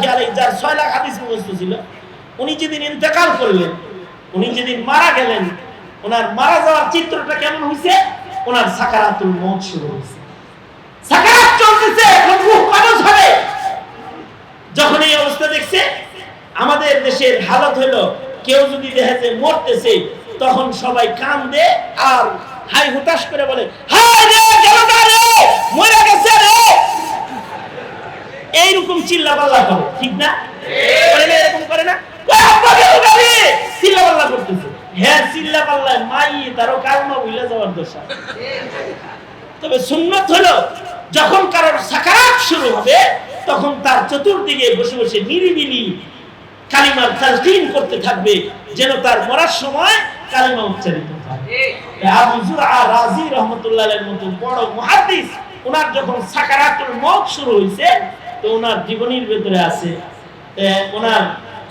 রহমাতুল্লাহি আলাইহি যার 6 লাখ হাদিস মুখস্থ ছিল, উনি যেদিন ইন্তেকাল করলেন, উনি যেদিন মারা গেলেন, ওনার মারা যাওয়ার চিত্রটা কেমন হইছে? ওনার সাকারাতুল মউত শুরু হইছে, সাকারাত চলতেছে, এখন রূহ কবজ হবে। যখন এই অবস্থা দেখছে, আমাদের দেশের হালত হলো কেউ যদি দেখে যে মরতেছে, তখন সবাই কান্দে আর হাই হুতাশ করে বলে, হায় রে গেলটা রে, মরে গেছে রে, এইরকম চিল্লাপাল্লা করে, ঠিক না? করে না, এরকম করে না? চিল্লাপাল্লা করতেছে, হ্যাঁ চিল্লাপাল্লায় মাই তারও কারণ ভুলে যাওয়ার দশা। তবে সুন্নত হলো যখন কারোর সাকারাত শুরু হবে, তখন তার চতুর্দিকে বসে বসে নিরিবিলি কালিমার তালকিন করতে থাকবে, যেন তার মরার সময় কালিমা উচ্চারিত হয়। আবু যুরআ রাজি রাহমাতুল্লাহ আলাইহির মতো বড় মুহাদ্দিস, ওনার যখন সাকারাতুল মউত শুরু হইছে, তো ওনার জীবনীর ভিতরে আছে ওনার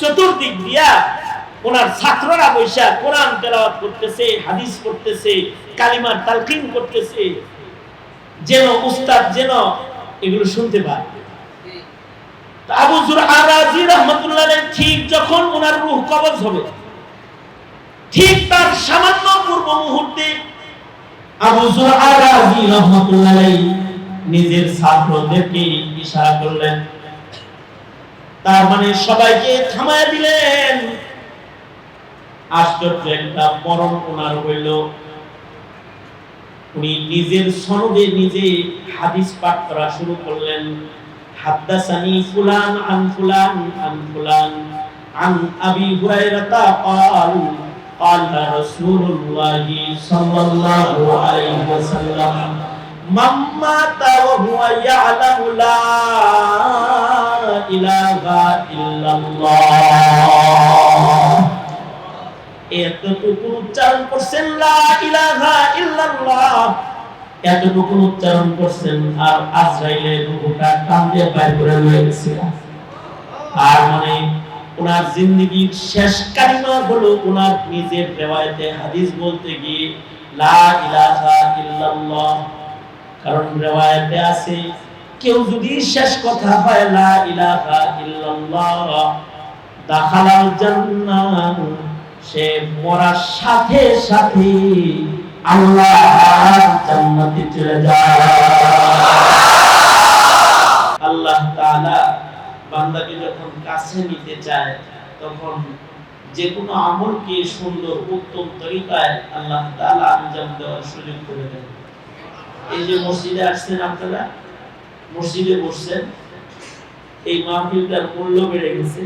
চতুর্দিক দিয়া ওনার ছাত্ররা বৈশা কোরআন তেলাওয়াত করতেছে, হাদিস করতেছে, কালিমার তালকিন করতেছে, যেন উস্তাদ যেন এগুলো শুনতে পায়। আবু যুরআ রাজি রাহমাতুল্লাহ আলাইহি ঠিক যখন ওনার রূহ কবজ হবে, ঠিক তার সামান্য পূর্ব মুহূর্তে আবু যুরআ রাজি রাহমাতুল্লাহ আলাইহি নিজের ছাত্রদেরকে ইশারা করলেন, তার মানে সবাইকে থামায় দিলেন। আশ্চর্য একটা মরণ ওনার হইল। উনি নিজের সনদে নিজে হাদিস পাঠ করা শুরু করলেন। হাদাসানি ফুলান আন ফুলান আন ফুলান আন আবি হুরায়রা قال قال رسول الله صلى الله عليه وسلم من مات وهو يعلم لا إله إلا الله, এতটুকু উচ্চারণ করছেন লা ইলাহা ইল্লাল্লাহ, এতটুকু উচ্চারণ করছেন আর আজরাইলের রূহটা টান দিয়ে বাইর করে নিয়ে গেছে। আর মানে ওনার জিন্দেগীর শেষ কালিমা হলো ওনার নিজের রিওয়ায়াতে হাদিস বলতে গিয়ে লা ইলাহা ইল্লাল্লাহ। কারণ রিওয়ায়াতে আছে কেউ যদি শেষ কথা হয় লা ইলাহা ইল্লাল্লাহ দাখালাল জান্নাহ, সে মরার সাথে সাথে আল্লাহর জান্নাতে চলে যায়। আল্লাহ তাআলা বান্দাকে যখন কাছে নিতে চায়, তখন যে কোনো আমলকে সুন্দর উত্তম তরিকায় আল্লাহ তাআলা আঞ্জাম দেওয়ার সুযোগ করে দেন। এই যে মসজিদে আসছেন, আপনারা মসজিদে বসছেন, এই মাহফিলটার মূল্য বেড়ে গেছে।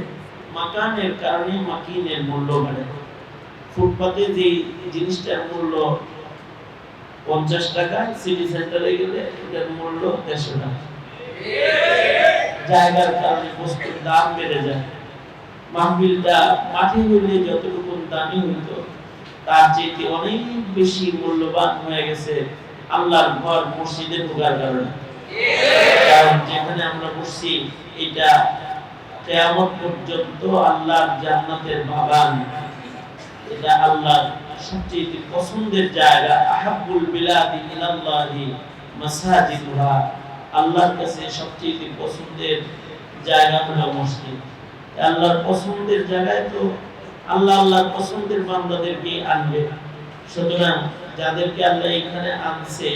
মাকানের কারণে মাকিনের মূল্য বাড়ে। ফুটপাতে যে জিনিসটার মূল্য 50 টাকা, সিটি সেন্টারে গেলে এটার মূল্য 150 টাকা। জায়গার কারণে বস্তুর দাম বেড়ে যায়। মাহফিলটা মাটি হইলে যতটুকু দামি হইতো, তার চেয়ে অনেক বেশি মূল্যবান হয়ে গেছে আল্লাহর ঘর মসজিদে ঢোকার কারণে। কারণ যেখানে আমরা বসছি, এটা কিয়ামত পর্যন্ত আল্লাহর জান্নাতের বাগান। এটা আল্লাহর সবচেয়ে পছন্দের জায়গা। আহাব্বুল বিলাদি ইলাল্লাহি মাসাজিদুহা, আল্লাহর কাছে সবচেয়ে পছন্দের জায়গা হলো মসজিদ। আল্লাহর পছন্দের জায়গায় তো আল্লাহ আল্লাহর পছন্দের বান্দাদেরকে আনবে। সুতরাং যাদেরকে আল্লাহ এখানে আনছে,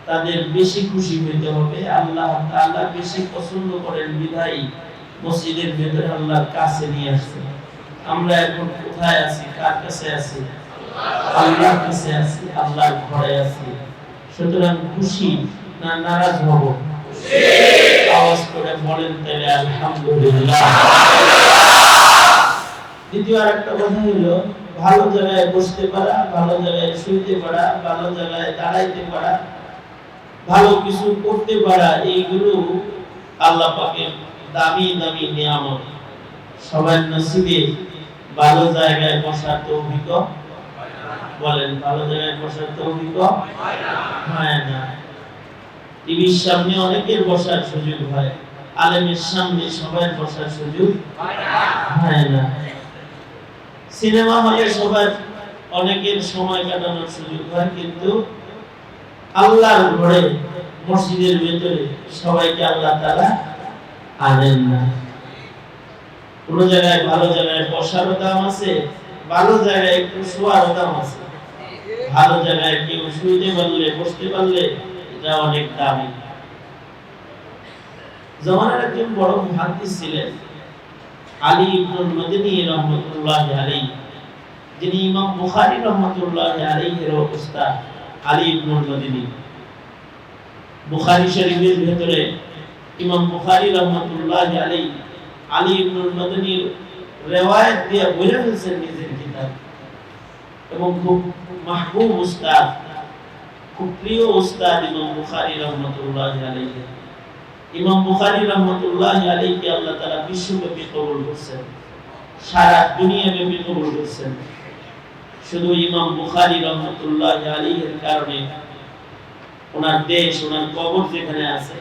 তাদের বেশি খুশি হইতে হবে। আল্লাহ তাআলা বেশি পছন্দ করেন বিধায় মসজিদের ভিতরে আল্লাহর কাছে নিয়ে আসছে। আমরা এখন কোথায় আছি? কার কাছে আছি? আল্লাহর কাছে আছি, আল্লাহর ঘরে আছি। সুতরাং খুশি না নারাজ হব? খুশি। আওয়াজ করে বলেন তাহলে আলহামদুলিল্লাহ। দ্বিতীয় আরেকটা কথা হলো, ভালো জায়গায় বসতে পারা, ভালো জায়গায় শুইতে পারা, ভালো জায়গায় দাঁড়াইতে পারা, ভালো কিছু করতে পারা, এইগুলো আল্লাহ পাকের দামি দামি নিয়ামত। সবার নসিবে ভালো জায়গায় বসার তৌফিক বলেন, ভালো জায়গায় বসার তৌফিক হয় না। টিভির সামনে অনেকের বসার সুযোগ হয়, আলেমের সামনে সবার বসার সুযোগ হয় না। সিনেমা হলে সবার অনেকের সময় কাটানোর সুযোগ হয়, কিন্তু আল্লাহর ঘরে মসজিদের ভিতরে সবাইকে আল্লাহ তাআলা আনেন না। কোন জায়গায় ভালো জায়গায় বসারও দাম আছে, ভালো জায়গায় একটু শোয়ারও দাম আছে। ভালো জায়গায় কেউ শুইতে পারলে, বসতে পারলে এটা অনেক দামি। জামানার একজন বড় মুহাদ্দিস ছিলেন আলী ইবনুল মাদনী রাহমাতুল্লাহি আলাইহি, যিনি ইমাম বুখারী রাহমাতুল্লাহি আলাইহির উস্তাদ। আলী ইবনুল মাদনী বুখারী শরীফের ভিতরে ইমাম বুখারী রাহমাতুল্লাহি আলাইহি আলী ইবনুল মাদনীর riwayat দিয়ে বলে ফেলছেন নিজের কিতাব, এবং খুব মাহবুব উস্তাদ, খুব প্রিয় উস্তাদ ইমাম বুখারী রাহমাতুল্লাহি আলাইহি। ইমাম বুখারী রাহমাতুল্লাহি আলাইহি আল্লাহ তাআলা বিশ্বব্যাপী কবুল করেছেন, সারা দুনিয়াব্যাপী কবুল করেছেন। শুধু ইমাম বুখারী রাহমাতুল্লাহি আলাইহির কারণে ওনার দেশ, ওনার কবর যেখানে আছে,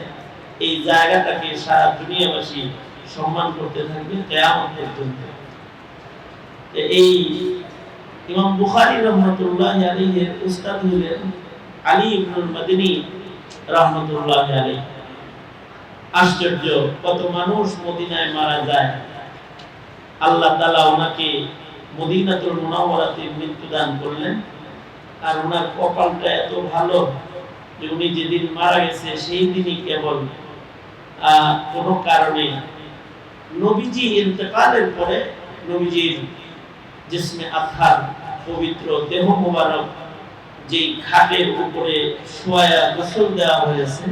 এই জায়গাটাকে সারা দুনিয়াবাসী সম্মান করতে থাকবে কিয়ামত পর্যন্ত। এই ইমাম বুখারী রাহমাতুল্লাহি আলাইহির উস্তাদ হলেন আলী ইবনুল মাদনী রাহমাতুল্লাহি আলাইহি। আশ্চর্য, কত মানুষ মদিনায় মারা যায়, আল্লাহ তাআলা ওনাকে মদিনাতুল মুনাওয়ারাতে মৃত্যু দান করলেন। আর ওনার কপালটা এত ভালো যে উনি যেদিন মারা গেছে সেই দিনই কেবল কোন কারণে নবীজি ইন্তেকালের পরে নবীজির জিসমে আতহার পবিত্র দেহ মোবারক যেই খাটের উপরে শোয়া গোসল দেওয়া হয়েছে,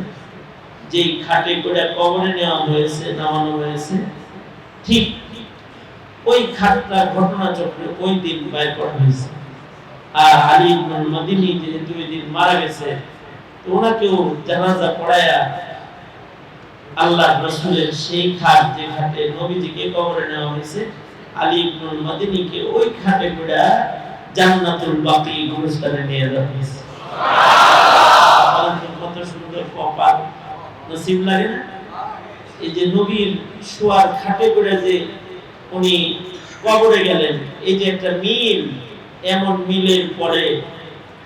যেই খাটে করে কবরে নেওয়া হয়েছে, নামানো হয়েছে, ঠিক ওই খাটটা ঘটনাচক্রে ওই দিন বাইর করা হয়েছে। আর আলী ইবনুল মাদনী যেহেতু ওই দিন মারা গেছে, তো ওনাকেও জানাজা পড়ায়া আল্লাহর রাসূলের সেই খাট, যে খাটে নবীজিকে কবরে নেওয়া হয়েছে, আলী ইবনুল মাদনীকে ওই খাটে করে জান্নাতুল বাকি গুরুস্থানে নিয়ে যাওয়া হয়েছে। সুবহানাল্লাহ, কত সুন্দর কপাল, নসিব লাগে না? এই যে নবীর শোয়ার খাটে করে যে উনি কবরে গেলেন, এই যে একটা মিল, এমন মিলের পরে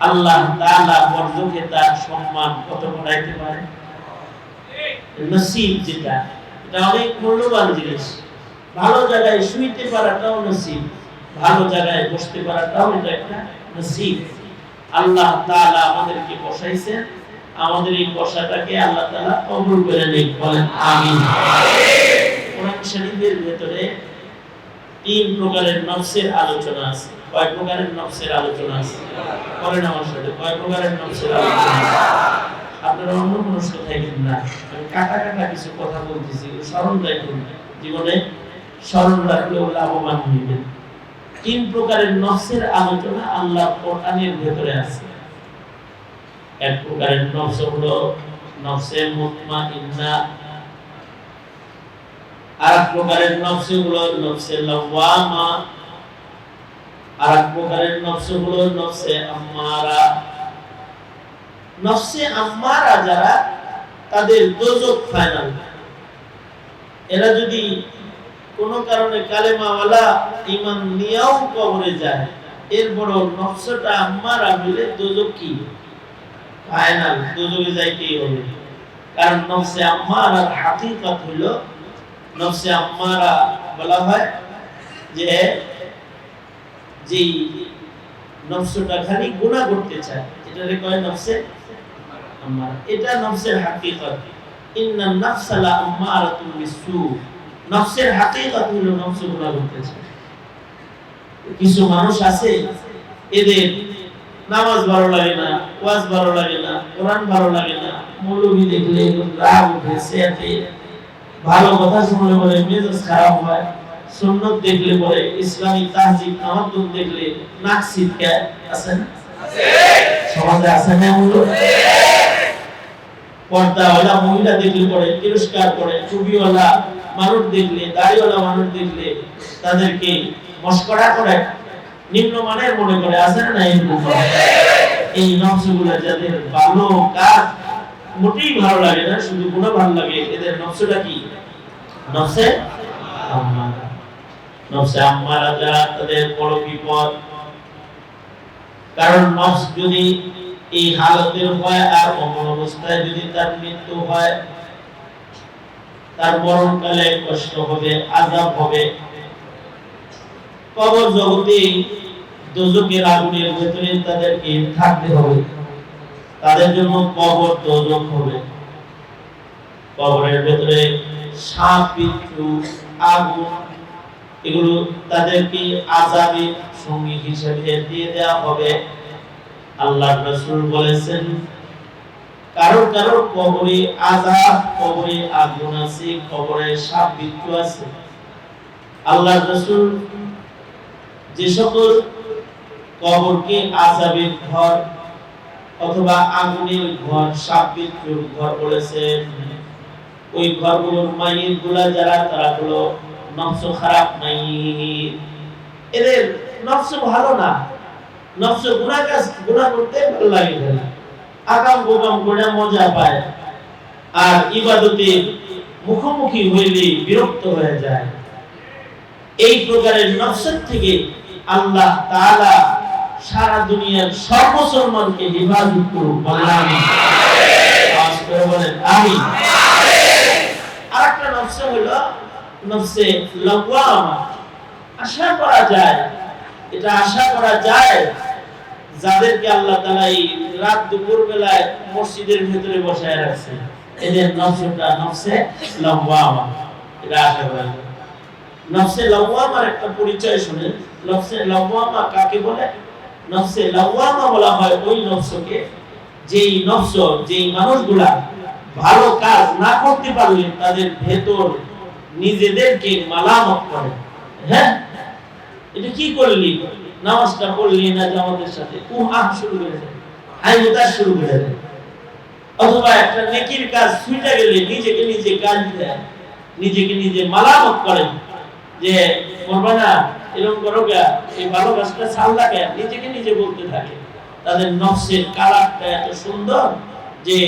আল্লাহ তাআলা বরজকে তার সম্মান কত বাড়াইতে পারে। নসিব যেটা, এটা অনেক মূল্যবান জিনিস। ভালো জায়গায় শুইতে পারাটাও নসিব, ভালো জায়গায় বসতে পারাটাও এটা একটা নসিব। আল্লাহ তাআলা আমাদেরকে বসাইছেন, আমাদের এই বসাটাকে আল্লাহ তাআলা কবুল করে নিন, বলেন আমিন। কোরআন শরীফের ভিতরে তিন প্রকারের নফসের আলোচনা আছে। কয় প্রকারের নফসের আলোচনা আছে? করেন আমার সাথে, কয় প্রকারের নফসের আলোচনা আছে? আপনারা অন্য মনস্ক থাকেন না, আমি কাটা কাটা কিছু কথা বলতেছি, স্মরণ রাখুন, জীবনে স্মরণ রাখলেও লাভবান হইবেন। তিন প্রকারের নফসের আলোচনা আল্লাহ কোরআনের ভিতরে আছে। এক প্রকারের নফস হলো নফসে মুতমাইন্না, আর এক প্রকারের নফস হলো নফসে লাওয়ামা, আর এক প্রকারের নফস হলো নফসে আম্মারা। নফসে আম্মারা যারা, তাদের দোজখ ফাইনাল। এরা যদি কোনো কারণে কালেমাওয়ালা ঈমান নিয়েও কবরে যায়, এরপর নফসটা আম্মারা হলে দোজখ কি ফাইনাল, দোজখে যাইতেই হবে। কারণ নফসে আম্মারার হাকিকত হলো, নফসে আম্মারা বলা হয় যে যেই নফসটা খালি গুনাহ করতে চায়, এটারে কয় নফসে আম্মারা। এটা নফসের হাকিকত। ইন্নান নাফসা লা আম্মারাতুন বিসু, নফসের হাকিকত হলো নফস গুনাহ করতে চায়। কিছু মানুষ আছে, এদের নামাজ ভালো লাগে না, ওয়াজ ভালো লাগে না, কোরআন ভালো লাগে না, মৌলবী দেখলে রাগ উঠে, সেতে ভালো কথা শুনলে পরে মেজাজ খারাপ হয়, সুন্নাত দেখলে পরে, ইসলামী তাহজিব তামাদ্দুন দেখলে নাক ছিটকায়। আছে না? আছে, সমাজে আছে না? পর্দাওয়ালা মহিলা দেখলে পরে তিরস্কার করে, টুপিওয়ালা মানুষ দেখলে, দাড়িওয়ালা মানুষ দেখলে তাদেরকে মস্করা করে, নিম্নমানের মনে করে। আছে না? এই নফসগুলো যাদের ভালো কাজ মোটেই ভালো লাগে না, শুধু গুনাহ ভালো লাগে, এদের নফসটা কি? নফসে আম্মারা। নফসে আম্মারা যারা, তাদের বড় বিপদ। কারণ নফস যদি এই হালতের হয় আর অমন অবস্থায় যদি তার মৃত্যু হয়, তার মরণকালে কষ্ট হবে, আযাব হবে। কবর জগতে দোজখের আগুনের ভেতরে তাদেরকে থাকতে হবে, তাদের জন্য কবর দোজখ হবে। কবরের ভেতরে সাপ বিচ্ছু আগুন এগুলো তাদেরকে আযাবের সঙ্গী হিসেবে দিয়ে দেওয়া হবে। আল্লাহর রাসূল বলেছেন কারো কারো কবরে আযাব, কবরে আগুন আছে, কবরে সাপ বিচ্ছু আছে। আল্লাহর রাসূল যে সকল কবরকে আযাবের ঘর অথবা আগুনের ঘর, সাপ বিচ্ছুর ঘর বলেছেন, ওই ঘরগুলোর মাইয়িত গুলা যারা, তারা হলো নফস খারাপ মাইয়িত। এদের নফস ভালো না, নফস গুনাহ করতে ভালো লাগে না, আকাম গোকাম করে মজা পায়, আর ইবাদতে মুখোমুখি হইলে বিরক্ত হয়ে যায়। এই প্রকারের নফসের থেকে আল্লাহ তাআলা সারা দুনিয়ার সব মুসলমানকে হেফাজত করুক। বলেন আমিন। আরেকটা নফস হলো নফসে লাওয়ামা। আশা করা যায়, এটা আশা করা যায় যাদেরকে আল্লাহ তাআলা এই রাত দুপুর বেলায় মসজিদের ভিতরে বসায় রাখছে, এদের নফসটা নফসে লাওয়ামা। এটা আশা করা যায়। নফসে লাওয়ামার একটা পরিচয় শুনেন। নফসে লাওয়ামা কাকে বলে? নফসে লাওয়ামা বলা হয় ওই নফসকে যেই মানুষগুলা ভালো কাজ না করতে পারলে তাদের ভেতর নিজেদেরকে মালামত করে। হ্যাঁ, এটা কি করলি, নামাজটা পড়লি না জামাতের সাথে, শুরু করে দেয়, হাইমুতার শুরু করে দেয়। অথবা একটা নেকির কাজ ছুটে গেলে নিজেকে নিজে গাল দেয়, নিজেকে নিজে মালামত করে যে করবা না, এরকম করো গা, এই ভালো কাজটা ছাড়লা কেন, নিজেকে নিজে বলতে থাকে। তাদের নফসের কালারটা এত সুন্দর যে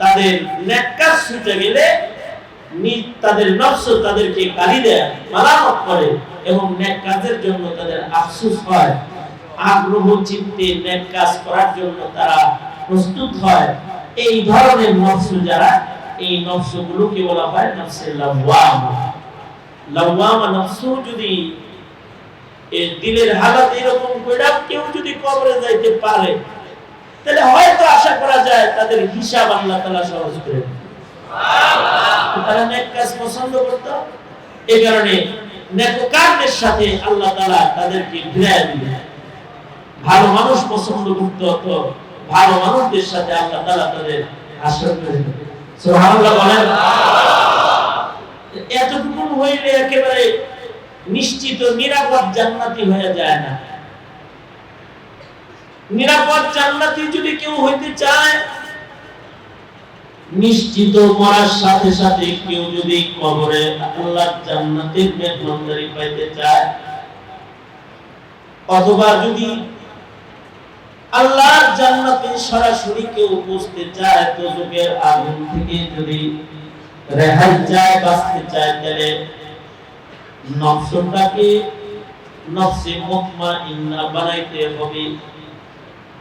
তাদের নেক কাজ ছুটে গেলে তাদের নফস তাদেরকে গালি দেয়, মালামত করে, এবং নেক কাজের জন্য তাদের আফসোস হয়, আগ্রহ চিত্তে নেক কাজ করার জন্য তারা প্রস্তুত হয়। এই ধরনের নফস যারা, এই নফসগুলোকে বলা হয় নফসে লাওয়ামা। লাওয়ামা নফস যদি এই দিলের হালাত এরকম কইরা কেউ যদি কবরে যাইতে পারে, তাহলে হয়তো আশা করা যায় তাদের হিসাব আল্লাহ তাআলা সহজ করে দেন। তারা নেক কাজ পছন্দ করত, এই কারণে নেককারদের সাথে আল্লাহ তাআলা তাদেরকে ভিড়ায় দিলেন। ভালো মানুষ পছন্দ করত, তো ভালো মানুষদের সাথে আল্লাহ তাআলা তাদের হাসর করে দিলেন। সুবহানাল্লাহ বলেন। এতটুকু হইলে একেবারে নিশ্চিত নিরাপদ জান্নাতি হয়ে যায় না। নিরাপদ জান্নাতি যদি কেউ হইতে চায়, নিশ্চিত মরার সাথে সাথে কেউ যদি কবরে আল্লাহর জান্নাতের মেহমানদারি পাইতে চায়, অথবা যদি আল্লাহর জান্নাতে সরাসরি কেউ বসতে চায়, তো যুগের আগুন থেকে যদি রেহাই চায়, বাঁচতে চায়, তাহলে নফসটাকে নফসে মুতমাইন্না বানাইতে হবে।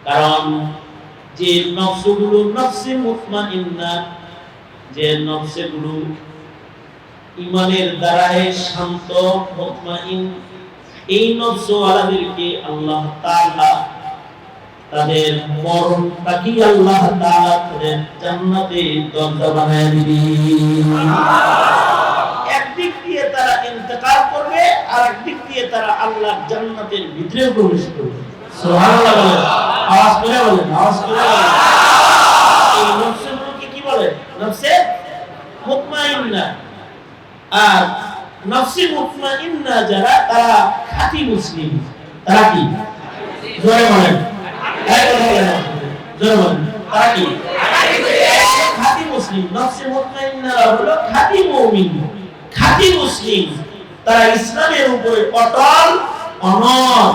কারণ যে নফসগুলো নফসে মুতমাইন্না, যে নফসগুলো ঈমানের দ্বারাই শান্ত মুতমাইন, এই নফসওয়ালাদেরকে আল্লাহ তাআলা তাদের মরণটাকে আল্লাহ তাআলা তাদের জান্নাতে দরজা বানায় দিবেন। একদিক দিয়ে তারা ইন্তেকাল করবে, আর একদিক দিয়ে তারা আল্লাহর জান্নাতের ভিতরে প্রবেশ করবে। সুবহানাল্লাহ বলেন, আওয়াজ করে বলেন, আওয়াজ করে বলেন। এই নফসগুলোকে কি বলে? নফসে মুতমাইন্না। আর নফসে মুতমাইন্না যারা, তারা খাঁটি মুসলিম। তারা কি? জোরে বলেন, জোরে বলেন, তারা কি? খাঁটি মুসলিম। নফসে মুতমাইন্না হলো খাঁটি মুমিন, খাঁটি মুসলিম। তারা ইসলামের উপরে অটল অনড়।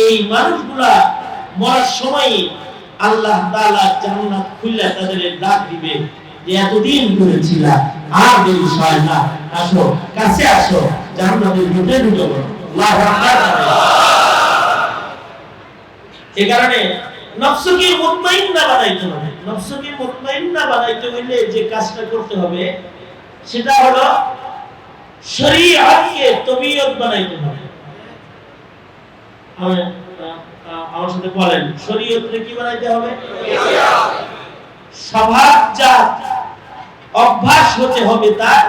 এই মানুষগুলা মরার সময় আল্লাহ তাআলা জান্নাত খুলে তাদের ডাক দিবে যে এতদিন করেছিলা, আর দেরি হয় না, আসো, কাছে আসো, জান্নাতের ভিতরে ঢুকো। আল্লাহু আকবার। এই কারণে নফসকে মুতমাইন্না বানাইতে হবে। নফসকে মুতমাইন্না বানাইতে হইলে যে কাজটা করতে হবে সেটা হলো শরীয়তকে তবিয়ত বানাইতে হবে। আমার সাথে বলেন, শরীয়তকে কি বানাইতে হবে? স্বভাবজাত অভ্যাস হতে হবে তার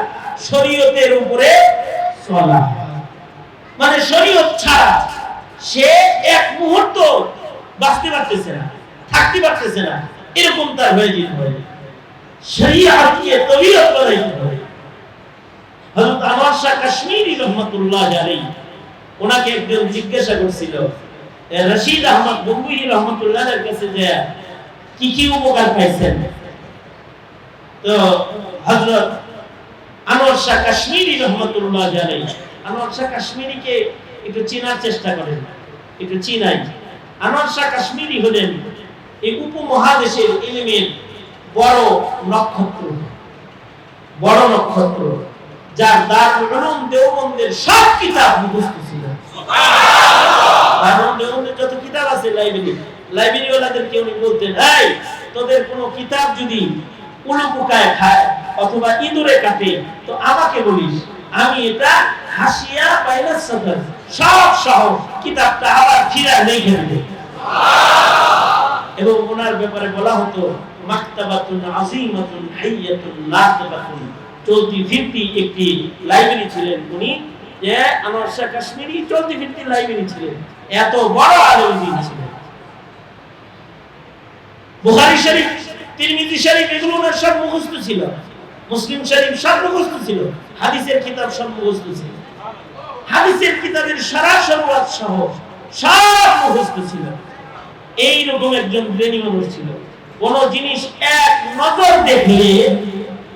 শরীয়তের উপরে চলা। মানে শরীয়ত ছাড়া সে এক মুহূর্ত বাঁচতে পারতেছে না, থাকতে পারতেছে না, এরকম তার হয়ে যেতে হবে। শরীয়তকে তবিয়ত বানাইতে হবে। হযরত আনোয়ার শাহ কাশ্মীরি রহমাতুল্লাহ আলাইহি, ওনাকে একজন জিজ্ঞাসা করছিল রশিদ আহমদ গঙ্গুহি রহমাতুল্লাহর কাছে যে কি কি উপকার পাইছেন। তো হযরত আনোয়ার শাহ কাশ্মীরি রহমাতুল্লাহ আলাইহি, আনোয়ার শাহ কাশ্মীরিকে একটু চেনার চেষ্টা করেন, একটু চিনাই। আনোয়ার শাহ কাশ্মীরি হলেন এই উপমহাদেশের ইলমের বড় নক্ষত্র, বড় নক্ষত্র, যার দারুল উলুম দেওবন্দের সব কিতাব মুখস্থ ছিল। দারুল দেওবন্দের যত কিতাব আছে লাইব্রেরি ওয়ালাদেরকে উনি বলতেন, এই তোদের কোনো কিতাব যদি উলু পোকায় খায় অথবা ইঁদুরে কাটে তো আমাকে বলিস, আমি এটা হাসিয়া বাইনাস সাদর সব সহ কিতাবটা আবার ফিরা লিখে দেব। এবং ওনার ব্যাপারে বলা হতো মাকতাবাতুন আযীমাতুন হাইয়াতুন নাতিবাতুন, চলতি ফিরতি একটি লাইব্রেরি ছিলেন উনি। যে আনোয়ার শাহ কাশ্মীরি চলতি ফিরতি লাইব্রেরি ছিলেন, এত বড় আলেম ছিলেন। বুখারী শরীফ, তিরমিজি শরীফ এগুলো ওনার সব মুখস্থ ছিল, মুসলিম শরীফ সব মুখস্থ ছিল, হাদিসের কিতাব সব মুখস্থ ছিল, হাদিসের কিতাবের সারা শরুয়াত সহ সব মুখস্থ ছিল। এই রকম একজন জ্ঞানী মানুষ ছিল। কোন জিনিস এক নজর দেখলে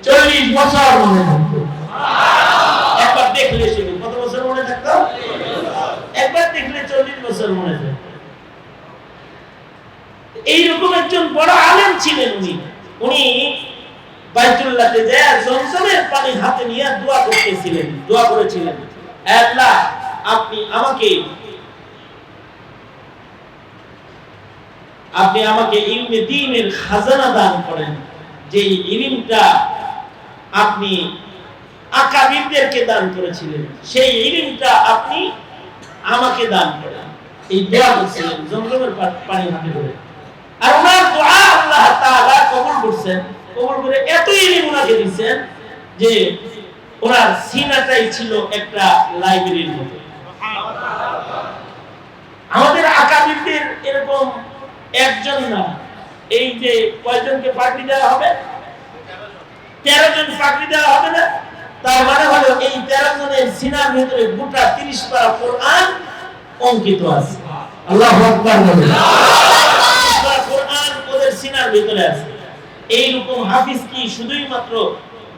40 বছর মনে থাকতো। একবার দেখলে সে কত বছর মনে থাকতো? একবার দেখলে 40 বছর মনে থাকতো। এইরকম একজন বড় আলেম ছিলেন উনি। উনি বাইতুল্লাহতে যায় জমজমের পানি হাতে নিয়ে দোয়া করতেছিলেন, দোয়া করেছিলেন, আল্লাহ আপনি আমাকে ইলমে দ্বীনের খাজানা দান করেন, যে ইলমটা আপনি আকাবিরদেরকে দান করেছিলেন, সেই ইলমটা আপনি আমাকে দান করেন। এই দোয়া করছিলেন জমজমের পানি হাতে ধরে। আর ওনার দোয়া আল্লাহ তাআলা কবুল করছেন, কবুল করে এত ইলম ওনাকে দিয়েছেন যে ওনার সিনাটাই ছিল একটা লাইব্রেরির মতো। আমাদের আকাবিরদের এরকম একজন না, এই যে কয়জনকে পাগড়ি দেওয়া হবে, 13 জন পাগড়ি দেওয়া হবে না, তার মানে হলো এই 13 জনের সিনার ভিতরে গোটা 30 পারা কোরআন অঙ্কিত আছে। আল্লাহু আকবার বলেন। কোরআন ওদের সিনার ভিতরে আছে। এই রকম হাফিজ কি শুধুই মাত্র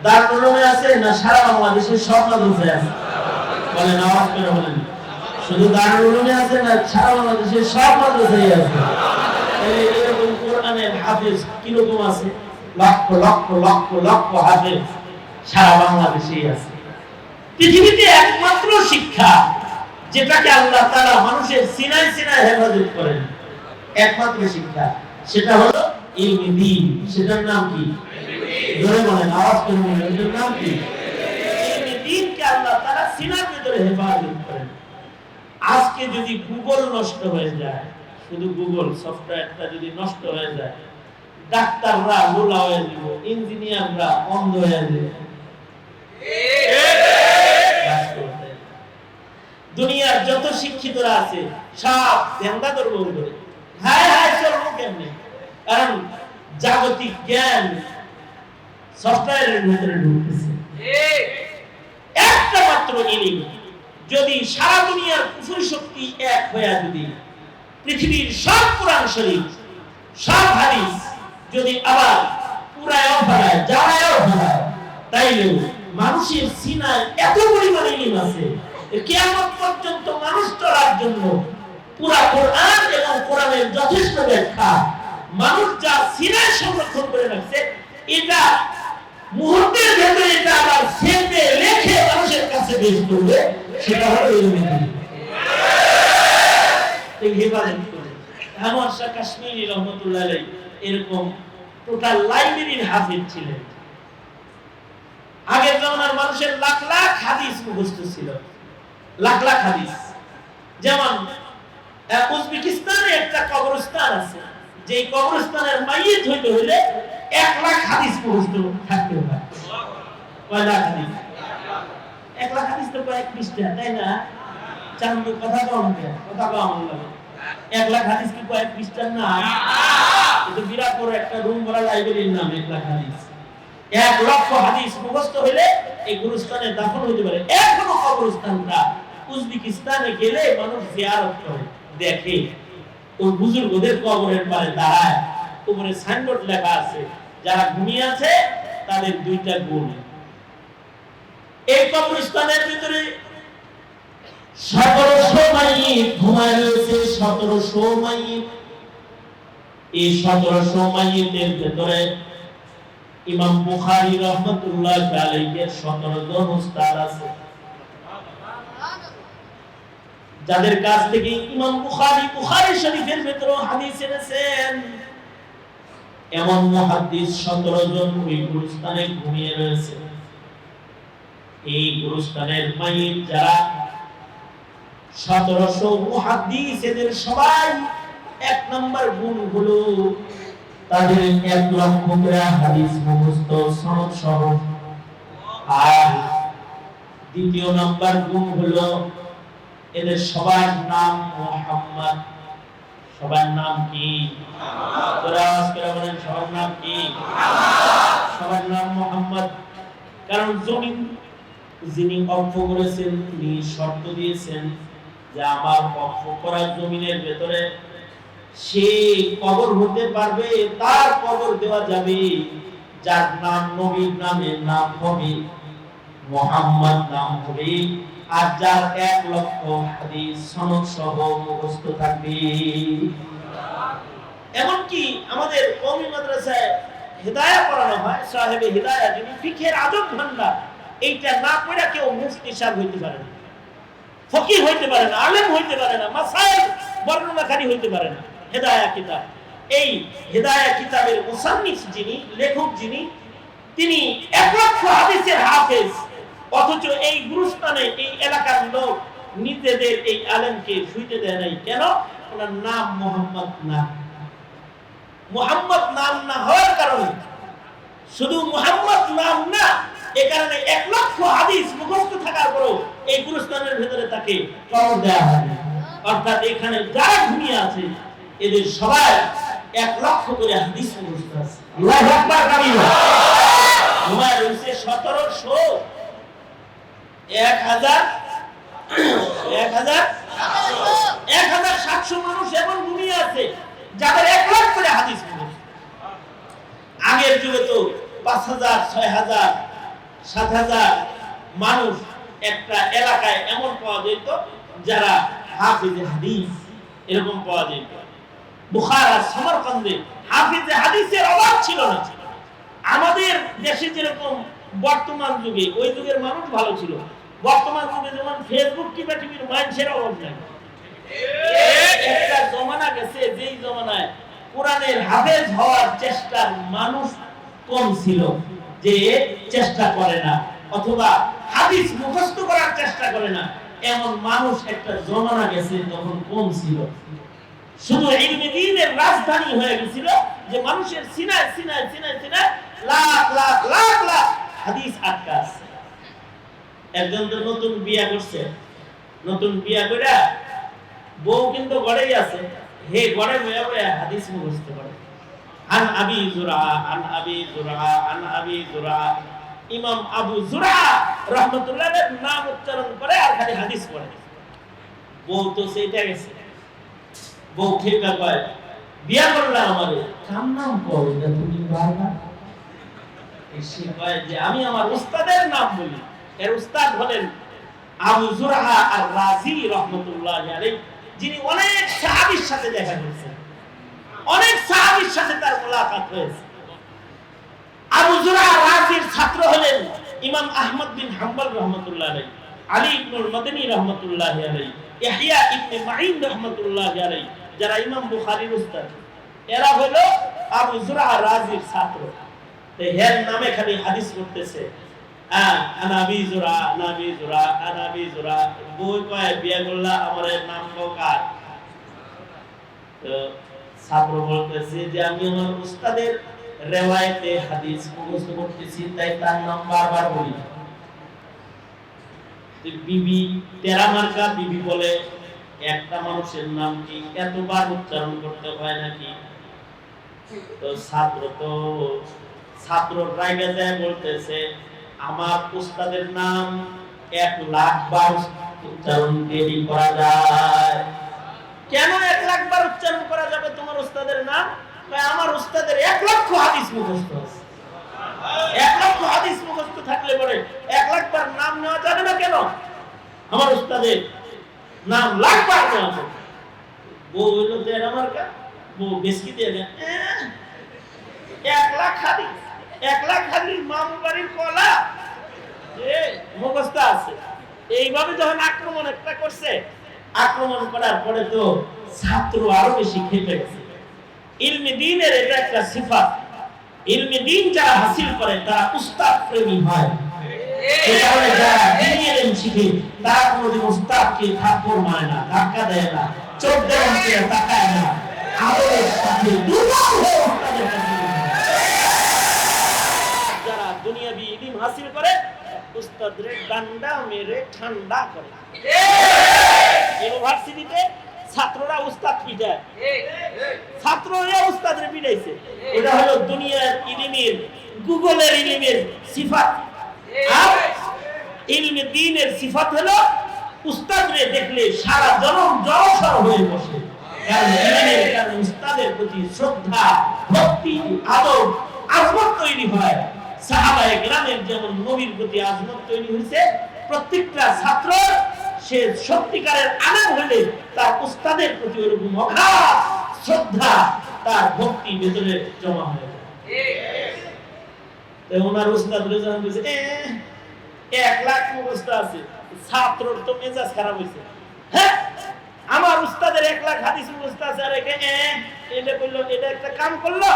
দারুল উলুমে আছে না সারা বাংলাদেশের সব মাদ্রাসায় আছে? বলেন, আওয়াজ করে বলেন। শুধু দারুল উলুমে আছে না সারা বাংলাদেশের সব মাদ্রাসায় আছে? এরকম কোরআনের হাফেজ কিরকম আছে? লক্ষ লক্ষ লক্ষ লক্ষ হাফেজ সারা বাংলাদেশেই আছে। পৃথিবীতে একমাত্র শিক্ষা যেটাকে আল্লাহ তাআলা মানুষের সিনায় সিনায় হেফাজত করেন, একমাত্র শিক্ষা, সেটা হলো ইলমে দ্বীন। সেটার নাম কি? জোরে বলেন, আওয়াজ করে বলেন, এটার নাম কি? ইলমে দ্বীনকে আল্লাহ তাআলা সিনার ভিতরে হেফাজত করেন। আজকে যদি গুগল নষ্ট হয়ে যায়, শুধু গুগল সফটওয়্যারটা যদি নষ্ট হয়ে যায়, ডাক্তাররা লোলা হয়ে যাবে, ইঞ্জিনিয়াররা অন্ধ হয়ে যাবে। দুনিয়ার যত শিক্ষিতরা আছে সব ধ্যানদা করবো করে, হায় হায় চলবো কেমনে? কারণ জাগতিক জ্ঞান সফটওয়্যারের ভিতরে ঢুকতেছে। একটা মাত্র ইলম যদি সারা দুনিয়ার কুফর শক্তি এক হয়ে, যদি পৃথিবীর সব কোরআন শরীফ সব হাদিস যদি আবার পুরায়ও ফেলায় জানায়ও ফেলায়, তাইলেও মানুষের সিনায় এত পরিমাণ ইলম আছে কিয়ামত পর্যন্ত মানুষ চলার জন্য পুরা কোরআন এবং কোরআনের যথেষ্ট ব্যাখ্যা মানুষ যা সিনায় সংরক্ষণ করে রাখছে, এটা মুহূর্তের ভেতরে এটা আবার সেটে লেখে মানুষের কাছে পেশ করবে। সেটা হলো ইলমে দ্বীন। এই হেফাজত করে আনোয়ার শাহ কাশ্মীরি রহমাতুল্লাহ আলাইহি এরকম টোটাল লাইব্রেরির হাফেজ ছিলেন। আগের জমানার মানুষের লাখ লাখ হাদিস মুখস্থ ছিল, লাখ লাখ হাদিস। যেমন উজবেকিস্তানে একটা কবরস্থান আছে, যে কবরস্থানের মাইয়িত হইতে হইলে 1 লাখ হাদিস মুখস্থ থাকতে হবে। কয় লাখ হাদিস? 1 লাখ হাদিস তো কয়েক পৃষ্ঠা, তাই না? চান্দু কথা কম দেয়, কথা কম লাগে। 1 লাখ হাদিস কি কয়েক পৃষ্ঠার না? এটা বিরাট বড় একটা রুম ভরা লাইব্রেরির নাম 1 লাখ হাদিস। 1 লক্ষ হাদিস মুখস্থ হইলে এই গুরুস্থানে দাফন হইতে পারে। এখনো কবরস্থানটা উজবেকিস্তানে গেলে মানুষ জিয়ারত করে, দেখে ওই বুজুর্গদের কবরের পারে দাঁড়ায়, উপরে সাইনবোর্ড লেখা আছে যারা ঘুমিয়ে আছে তাদের 2টা গুণ। এই কবরস্থানের ভিতরে 1700 মাইয়িত ঘুমায় রয়েছে, 1700 মাইয়িত। এই 1700 মাইয়িতের ভিতরে ইমাম বুখারী রাহমাতুল্লাহ আলাইহির 17 জন উস্তাদ আছে, যাদের কাছ থেকে ইমাম বুখারী শরীফের ভিতরে হাদিস এনেছেন। এমন মুহাদ্দিস 17 জন ওই গুরুস্থানে ঘুমিয়ে রয়েছে। এই গুরুস্থানের মাইয়িত যারা 1700 মুহাদ্দিস, এদের সবাই 1 নাম্বার গুণ হলো তাদের 1 লক্ষ করে হাদিস মুখস্থ সনদ সহ। আর দ্বিতীয় নাম্বার গুণ হলো এদের সবার নাম মুহাম্মদ। সবার নাম কি? আওয়াজ করে বলেন, সবার নাম কি? সবার নাম মুহাম্মদ। কারণ জমিন যিনি অক্ষ করেছেন তিনি শর্ত দিয়েছেন যে আমার অক্ষ করা জমিনের ভেতরে সে কবর হতে পারবে, তার কবর দেওয়া যাবে যার নাম নবীর নামের নাম হবে মুহাম্মদ নাম হবে, আর যার 1 লক্ষ হাদিস সনদ সহ মুখস্থ থাকবে। এমনকি আমাদের কওমি মাদ্রাসায় হিদায়াহ পড়ানো হয়, সাহেবে হিদায়াহ যিনি ফিকহের আদব ভান্ডার, এইটা না পড়া কেউ মুফতি সাহেব হইতে পারে না, ফকিহ হইতে পারে না, আলেম হইতে পারে না, মাসাইল বর্ণনাকারী হইতে পারে না। হিদায়াহ কিতাব, এই হিদায়াহ কিতাবের মুসান্নিফ যিনি, লেখক যিনি, তিনি 1 লক্ষ হাদিসের হাফেজ, অথচ এই গুরুস্থানে এই এলাকার লোক নিজেদের এই আলেমকে শুইতে দেয় নাই। কেন? ওনার নাম মুহাম্মদ না। মুহাম্মদ নাম না হওয়ার কারণে, শুধু মুহাম্মদ নাম না, এই কারণে 1 লক্ষ হাদিস মুখস্থ থাকার পরও এই গুরুস্থানের ভিতরে তাকে কবর দেওয়া হয়। অর্থাৎ এখানে যারা ঘুমিয়ে আছে এদের সবাই 1 লক্ষ করে হাদিস মুখস্থ আছে। আল্লাহু আকবার কাবীরা। ঘুমায় রয়েছে 1700, 1700 মানুষ এমন ঘুমিয়ে আছে যাদের 1 লাখ করে হাদিস মুখস্থ। আগের যুগে তো 5000, 6000, 7000 মানুষ একটা এলাকায় এমন পাওয়া যেত যারা হাফিজে হাদিস, এরকম পাওয়া যেত। বুখারা, সমরকন্দে হাফিজে হাদিসের অভাব ছিল না। আমাদের দেশে যেরকম বর্তমান যুগে, ওই যুগের মানুষ ভালো ছিল। বর্তমান যুগে যেমন ফেসবুক কিংবা টিভির মানুষের অভাব নাই। একটা জমানা গেছে যেই জমানায় কোরআনের হাফেজ হওয়ার চেষ্টার মানুষ কম ছিল, যে চেষ্টা করে না অথবা হাদিস মুখস্থ করার চেষ্টা করে না, এমন মানুষ একটা জমানা গেছে তখন কম ছিল। শুধু ইলমে দ্বীনের রাজধানী হয়ে গেছিল, যে মানুষের সিনায় সিনায় সিনায় সিনায় লাখ লাখ লাখ লাখ হাদিস আটকা আছে। একজন তো নতুন বিয়া করছে, নতুন বিয়া করে বউ কিন্তু ঘরেই আছে, হে ঘরে বইয়া বইয়া হাদিস মুখস্থ করে। আন আবি জুরা, আন আবি জুরা, আন আবি জুরা। ইমাম আবু জুরা রাহমাতুল্লাহের নাম উচ্চারণ করে আর খালি হাদিস পড়ে। বউ তো সেইটা গেছে, বউ খেপা কয়, বিয়া করলাম আমারে, কার নাম কও এটা তুমি বারবার? সে কয় যে আমি আমার উস্তাদের নাম বলি। এর উস্তাদ হলেন আবু জুরআ আর রাজি রাহমাতুল্লাহি আলাইহি, যিনি অনেক সাহাবীর সাথে দেখা করেছেন, অনেক সাহাবীর সাথে তার মুলাকাত হয়েছে। আবু জুরআ রাজির ছাত্র হলেন ইমাম আহমদ বিন হাম্বল রাহমাতুল্লাহি আলাইহি, আলী ইবনুল মাদানী রাহমাতুল্লাহি আলাইহি, ইহইয়া ইবনে মাঈন রাহমাতুল্লাহি আলাইহি, যারা ইমাম বুখারীর উস্তাদ। এরা হলো আবু জুরআ রাজির ছাত্র। তো এর নামে খালি হাদিস করতেছে, আনা আবি জুরআ, আনা আবি জুরআ, আনা আবি জুরআ। বই কয় বিয়া করলা, আমার নাম কও কার? তো ছাত্র বলতেছে যে আমি আমার উস্তাদের রিওয়ায়াতে হাদিস মুখস্থ করতেছি, তাই তার নাম বারবার বলি। বিবি তেরা মার্কা বিবি বলে একটা মানুষের নাম কি এতবার উচ্চারণ করতে হয় নাকি? তো ছাত্র রাইগা যায় বলতেছে আমার উস্তাদের নাম 1,00,000 বার উচ্চারণ ডেলি করা যায়। কেন 1,00,000 বার উচ্চারণ করা যাবে তোমার উস্তাদের নাম? আমার উস্তাদের 1,00,000 হাদিস মুখস্থ আছে। 1,00,000 হাদিস মুখস্থ থাকলে পরে 1,00,000 বার নাম নেওয়া যাবে না কেন? আমার উস্তাদের নাম লাখ বার নেওয়া যাবে। বউ হইলো তেরা মার্কা, বউ বেশি দিয়ে দেয় 1,00,000 হাদিস, 1,00,000 হাদিস মামু বাড়ির কলা মুখস্থ আছে। এইভাবে যখন আক্রমণ একটা করছে, আক্রমণ করার পরে তো ছাত্র আরো বেশি খেপে গেছে। ইলমে দ্বীনের এটা একটা সিফাত। ইলমে দ্বীন যারা হাসিল করে তারা উস্তাদ প্রেমী হয়। এই কারণে যারা দ্বীনি ইলম শিখে তারা কোনোদিন উস্তাদকে থাপ্পড় মারে না, ধাক্কা দেয় না, চোখ দেয় তাকায় না, আদরের সাথে দুর্বল হয়ে উস্তাদের কাছে। যারা দুনিয়াবি ইলম হাসিল করে উস্তাদের ডান্ডা মেরে ঠান্ডা করে। ইউনিভার্সিটিতে ছাত্ররা উস্তাদ পিটায়, ছাত্ররা উস্তাদের পিটাইছে। এটা হলো দুনিয়ার ইলমের, গুগলের ইলমের সিফাত। আর ইলমে দ্বীনের সিফাত হলো উস্তাদরে দেখলে সারা জনম জড়সড় হয়ে বসে। কারণ ইলমের কারণে উস্তাদের প্রতি শ্রদ্ধা, ভক্তি, আদর, আজমত তৈরি হয়। সাহাবায়ে কেরামের যেমন নবীর প্রতি আজমত তৈরি হয়েছে, প্রত্যেকটা ছাত্র সে সত্যিকারের আলেম হলে তার উস্তাদের প্রতি ওরকম অগাধ শ্রদ্ধা, তার ভক্তি ভেতরে জমা হয়ে যায়। তো ওনার উস্তাদ যখন বলছে 1,00,000 মুখস্থ আছে, ছাত্রর তো মেজাজ খারাপ হয়েছে। হ্যাঁ, আমার উস্তাদের 1,00,000 হাদিস মুখস্থ আছে, আর এটা বললো, এটা একটা কাম করলো।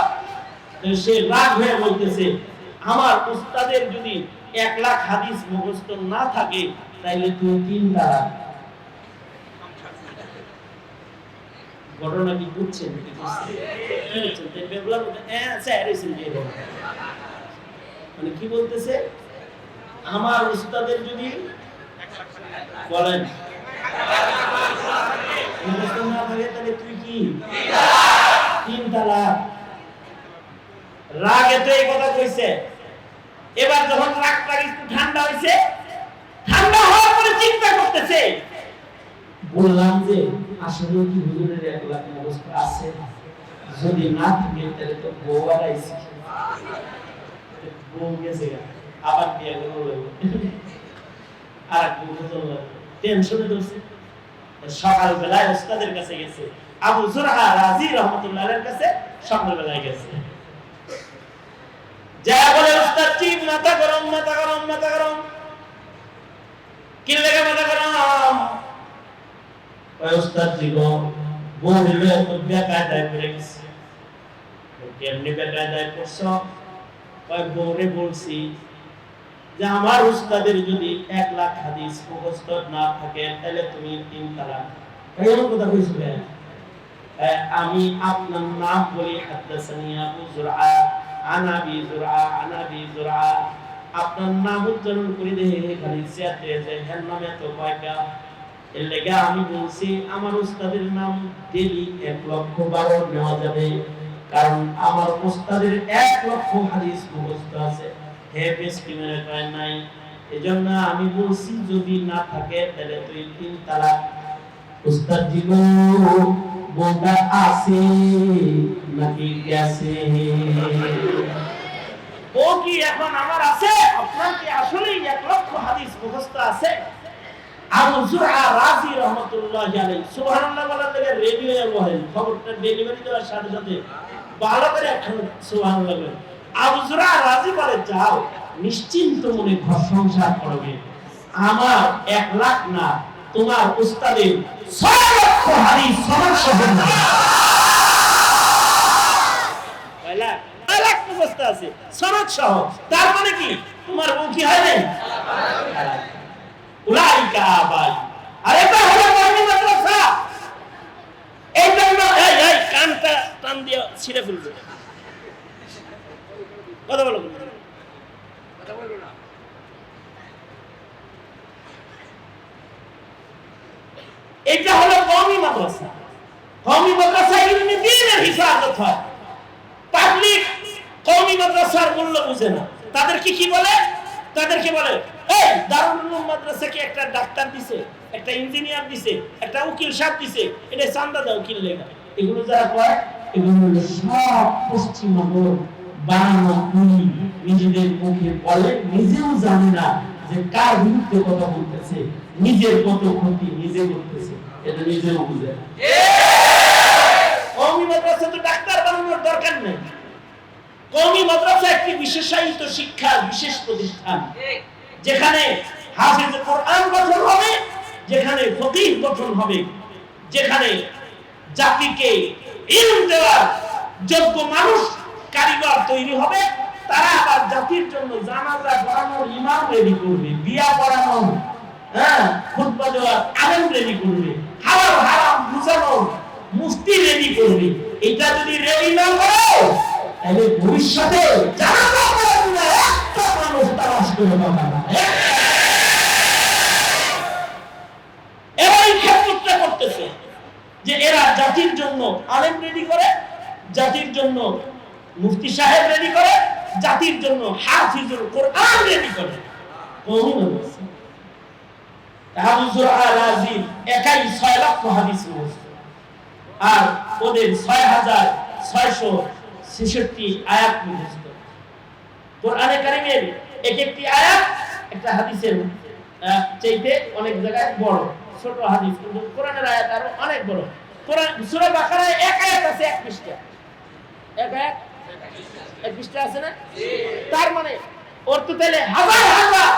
সে রাগ হয়ে বলতেছে আমার উস্তাদের যদি 1,00,000 হাদিস মুখস্থ না থাকে তাইলে তুই 3 তালাক। ঘটনা কি বুঝছেন? কি মানে কি বলতেছে? আমার উস্তাদের যদি বলেন মুখস্থ না থাকে তাহলে তুই কি 3 তালাক। রাগে তো এই কথা কইছে। এবার যখন রাগটা একটু ঠান্ডা হয়েছে, ঠান্ডা হওয়ার পরে চিন্তা করতেছে, বললাম যে আসলে কি হুজুরের 1,00,000 মুখস্থ আছে? যদি না থাকে তাহলে তো বউ আইছে, বউ গেছে আবার বিয়ে করবো, আর টেনশনে ধরছে। সকাল বেলায় উস্তাদের কাছে গেছে, আবু জুরআ রাজি রাহমাতুল্লাহর কাছে সকাল বেলায় গেছে। যা বলে উস্তাদ কি মাথা গরম, মাথা গরম, মাথা গরম। কি লাগে মাথা গরম? ওই উস্তাদ জি গো বললে তো বেকায়দায় পড়ে গেছে। কেমনে বেকায়দায় পড়ছো? ওই বউরে বলছি যে আমার উস্তাদের যদি 1,00,000 হাদিস মুখস্থ না থাকে তাহলে তুমি 3 তালাক। এমন কথা কইছিলেন? আমি আপনার নাম বলি হাদাসানি আবু জুরআ আনাবি জুরআ আনাবি জুরআ, আপনার নাম উচ্চারণ করে দেহে খালি চেতে যে হের নামে তো কয়টা। এর লেগে আমি বলছি আমার উস্তাদের নাম ডেলি 1,00,000 বার নেওয়া যাবে, কারণ আমার উস্তাদের 1,00,000 হাদিস মুখস্থ আছে। হে বেশি মেরে কয় নাই, এজন্য আমি বলছি যদি না থাকে তাহলে তুই 3 তালাক। উস্তাদ জি গো বউটা আছে নাকি গেছে? ও কি এখন আমার আছে? আপনার কি আসলেই 1,00,000 হাদিস মুখস্থ আছে? আবু জুরআ রাজি রাহমাতুল্লাহি আলাইহি সুবহানাল্লাহ বলার লাগে রেডিওয়ে বলেন, খবরটা ডেলিভারি দেওয়ার সাথে সাথে ভালো করে এখন সুবহানাল্লাহ বলেন। আবু জুরআ রাজি বলে যাও নিশ্চিন্ত মনে ঘর সংসার করবে, আমার 1,00,000 না তোমার উস্তাদের 6,00,000 হাদিস সমস্যা হবে না। মুখস্থ আছে সনদ সহ, তার মানে কি তোমার বউ কি হয় নাই? উলাইকা আবাই। আর এটা হলো কওমি মাদ্রাসা। এই জন্য এই ছিঁড়ে ফেলবে। কথা বলো, কথা বলবো না। এটা হলো কওমি মাদ্রাসা। কওমি মাদ্রাসায় ইলমে দ্বীনের হিফাজত হয়। পাবলিক কওমি মাদ্রাসার মূল্য বুঝে না। তাদেরকে কি বলে? তাদেরকে বলে এই দারুল উলুম মাদ্রাসাকে একটা ডাক্তার দিছে, একটা ইঞ্জিনিয়ার দিছে, একটা উকিল সাহেব দিছে, এটা চান্দা দাও কিনলে না। এগুলো যারা কয় এগুলো হলো সব পশ্চিমবঙ্গ বানানো কুলি, নিজেদের মুখে বলে, নিজেও জানে না যে কার বিরুদ্ধে কথা বলতেছে, নিজের কত ক্ষতি নিজে করতেছে, এটা নিজেও বুঝে না। কওমি মাদ্রাসা তো ডাক্তার বানানোর দরকার নেই। কওমি মাদ্রাসা একটি বিশেষায়িত শিক্ষার বিশেষ প্রতিষ্ঠান, যেখানে হাফেজ কোরআন গঠন হবে, যেখানে ফকিহ গঠন হবে, যেখানে জাতিকে ইলম দেওয়ার যোগ্য মানুষ কারিগর তৈরি হবে। তারা আবার জাতির জন্য জানাজা পড়ানোর ইমাম রেডি করবে, বিয়া পড়ানোর খুতবা দেওয়ার আলেম রেডি করবে, হালাল হারাম বুঝানোর মুফতি রেডি করবে। এটা যদি রেডি না করো তাহলে ভবিষ্যতে জানাজা পড়ানোর একটা মানুষ তালাশ করে পাবে না। এরাই ক্ষেত্রটা করতেছে যে এরা জাতির জন্য আলেম রেডি করে, জাতির জন্য মুফতি সাহেব রেডি করে, জাতির জন্য হাফিজুল কোরআন রেডি করে। হাফিজুল আল-আজিম একাই 6 লক্ষ হাদিস মুখস্থ, আর ওদের 6666 আয়াত মুখস্থ। কোরআনে কারীমের এক একটি আয়াত একটা হাদিসের চাইতে অনেক জায়গায় বড়, ছোট হাদিস, কিন্তু কোরআনের আয়াত আরো অনেক বড়। কোরআন সূরা বাকারায় এক আয়াত আছে 1 পৃষ্ঠা, এক আয়াত 1 পৃষ্ঠা আছে না? তার মানে অর্থ তাহলে হাজার হাজার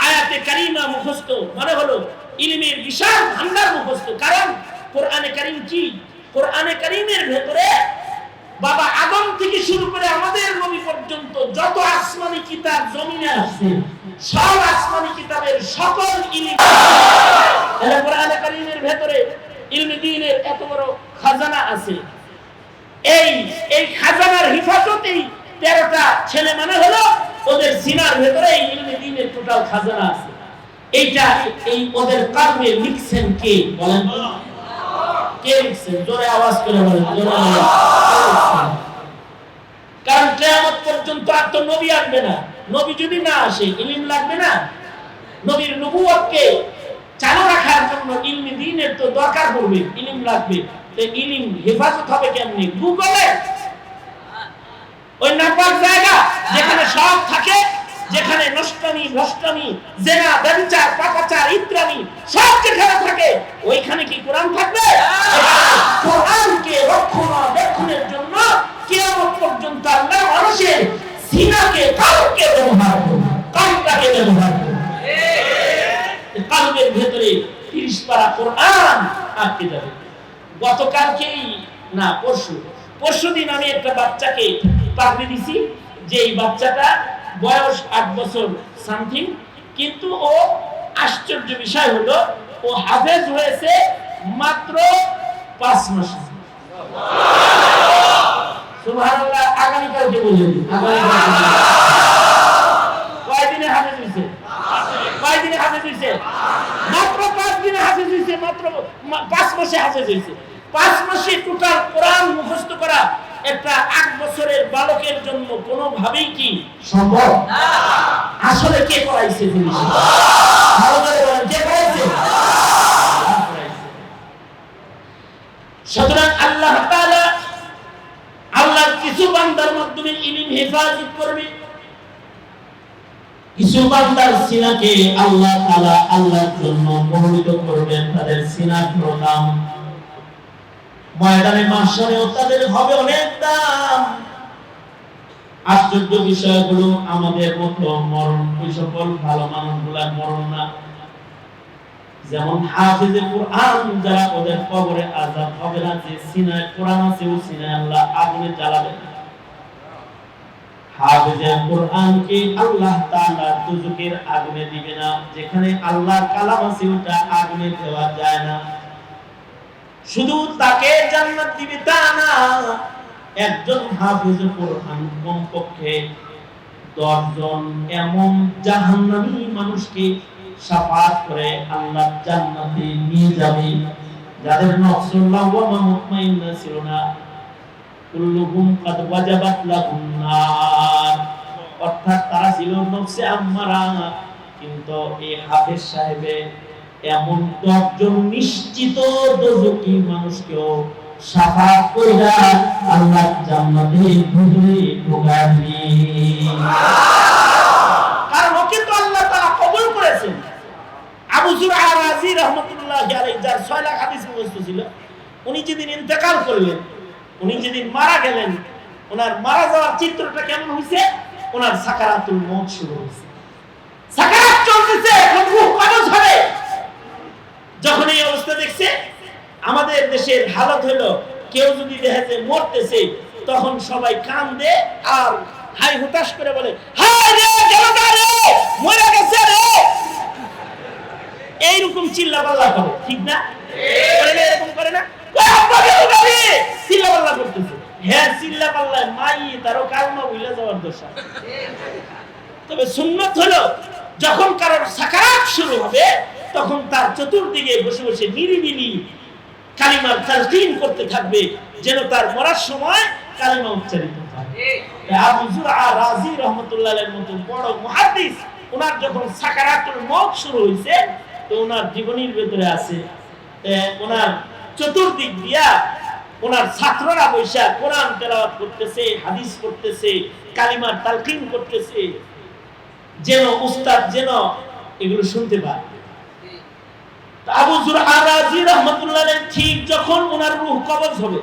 আয়াতে কারিমা মুখস্থ মানে হলো ইলমের বিশাল ভান্ডার মুখস্থ। কারণ কোরআনে কারীম কি? কোরআনে কারীমের ভেতরে বাবা আদম থেকে শুরু করে আমাদের নবী পর্যন্ত যত আসমানি কিতাব জমিনে আছে, সব আসমানি কিতাবের সকল ইলম তাহলে কোরআনে কারীমের ভেতরে ইলমে দ্বীনের এত বড় খাজানা আছে। এই খাজানার হিফাজতেই 13টা ছেলে মানে হলো ওদের সিনার ভেতরে এই ইলমে দ্বীনের টোটাল খাজানা আছে। এইটা এই ওদের কলমে লিখছেন কে বলেন? কে লিখছেন? জোরে আওয়াজ করে বলেন, জোরে আওয়াজ। কারণ কিয়ামত পর্যন্ত আর তো নবী আসবে না। নবী যদি না আসে ইলম লাগবে না? নবীর নবুয়তকে চালু রাখার জন্য ইলমে দ্বীনের তো দরকার পড়বে, ইলম লাগবে। তো ইলম হেফাজত হবে কেমনে? গুগলে ওই নাপাক জায়গা যেখানে সব থাকে, যেখানে নষ্টামি ভ্রষ্টামি জেনা ব্যভিচার পাপাচার ইত্রামি সব যেখানে থাকে, ওইখানে কি কোরআন থাকবে? কোরআনকে রক্ষণাবেক্ষণের জন্য কিয়ামত পর্যন্ত আল্লাহ মানুষের সিনাকে কালকে ব্যবহার করবে, কালটাকে ব্যবহার করবে। কালবের ভেতরে 30 পারা কোরআন আটকে যাবে। গতকালকেই না পরশু দিন আমি একটা বাচ্চাকে পাগড়ি দিছি, যে এই বাচ্চাটা বয়স 8 বছর সামথিং, কিন্তু ও আশ্চর্য বিষয় হলো ও হাফেজ হয়েছে মাত্র 5 মাসে। সুবহানাল্লাহ। আগামীকালকে বললেন কয়দিনে হাফেজ হয়েছে? কয়দিনে হাফেজ হয়েছে? মাত্র 5 দিনে হাফেজ হয়েছে, মাত্র 5 মাসে হাফেজ হয়েছে। 5 মাসে টোটাল কোরআন মুখস্থ করা একটা 8 বছরের বালকের জন্য কোনোভাবেই কি সম্ভব না। আসলে কে করাইছে জিনিসটা? ভালো করে বলেন, কে করাইছে? সুতরাং আল্লাহ তাআলা আল্লাহর কিছু বান্দার মাধ্যমে ইলম হেফাজত করবে, কিছু বান্দার সিনাকে আল্লাহ তাআলা আল্লাহর জন্য মনোনীত করবেন। তাদের সিনার দাম ময়দানে মাহশারেও তাদের হবে অনেক দাম। আশ্চর্য বিষয়গুলো আমাদের মতো মরণ ওই সকল ভালো মানুষগুলা মরণ না। যেমন হাফেজে কোরআন যারা, ওদের কবরে আযাব হবে না। যে সিনায় কোরআন আছে ওই সিনায় আল্লাহ আগুনে জ্বালাবেন। হাফেজে কোরআনকে আল্লাহ তাআলা দুজকের আগুনে দিবে না। যেখানে আল্লাহর কালাম আছে ওটা আগুনে দেওয়া যায় না। শুধু তাকে জান্নাত দিবে তা না, একজন হাফেজে কোরআন কমপক্ষে 10 জন এমন জাহান্নামী মানুষকে শাফাত করে আল্লাহ জান্নাতে নিয়ে যাবে, যাদের নফসুল লাওয়ামা মুতমাইন্না ছিল না। কুল্লুহুম কাদ ওয়াজাবাত লাহুম নার, অর্থাৎ তারা ছিল নফসে আম্মারা, কিন্তু এই হাফেজ সাহেবে এমন 10 জন নিশ্চিত দোজখী মানুষকেও শাফাত কইরা আল্লাহ জান্নাতে ঢুকাবে। কারণ ওকে তো আল্লাহ তাআলা কবুল করেছেন। আবু যুরআ রাজি রাহমাতুল্লাহি আলাইহি যার 6 লাখ হাদিস মুখস্থ ছিল, উনি যেদিন ইন্তেকাল করলেন, উনি যেদিন মারা গেলেন, ওনার মারা যাওয়ার চিত্রটা কেমন হইছে? ওনার সাকারাতুল মউত শুরু হইছে, সাকারাত চলতেছে, রূহ কবজ হবে। যখন এই অবস্থা দেখছে, আমাদের দেশের হালত হলো কেউ যদি দেখে যে মরতেছে, তখন সবাই কান্দে আর হাই হুতাশ করে বলে, হায় রে জনতা রে, মরে গেছে রে, এইরকম চিল্লাপাল্লা করে, ঠিক না? করে না, এরকম করে না? চিল্লাপাল্লা করতেছে, হ্যাঁ চিল্লাপাল্লায় মাই তারও কালমা ভুলে যাওয়ার দশা। তবে সুন্নত হলো যখন কারোর সাকারাত শুরু হবে, তখন তার চতুর্দিকে বসে বসে নিরিবিলি কালিমার তালকিন করতে থাকবে, যেন তার মরার সময় কালিমা উচ্চারিত হয়। আবু যুরআ রাজি রাহমাতুল্লাহ আলাইহির মতো বড় মুহাদ্দিস, ওনার যখন সাকারাতুল মউত শুরু হইছে, তো ওনার জীবনীর ভিতরে আছে ওনার চতুর্দিক দিয়া ওনার ছাত্ররা বৈশা কোরআন তেলাওয়াত করতেছে, হাদিস করতেছে, কালিমার তালকিন করতেছে, যেন উস্তাদ যেন এগুলো শুনতে পায়। আবু যুরআ রাজি রাহমাতুল্লাহ আলাইহি ঠিক যখন ওনার রূহ কবজ হবে,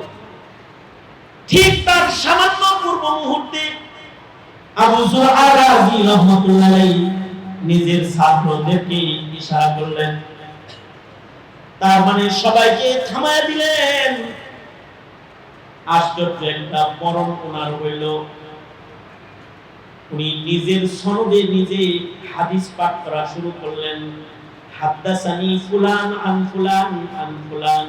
ঠিক তার সামান্য পূর্ব মুহূর্তে আবু যুরআ রাজি রাহমাতুল্লাহ আলাইহি নিজের ছাত্রদেরকে ইশারা করলেন, তার মানে সবাইকে থামায় দিলেন। আশ্চর্য একটা মরণ ওনার হইল। উনি নিজের সনদে নিজে হাদিস পাঠ করা শুরু করলেন। হাদাসানি ফুলান আন ফুলান আন ফুলান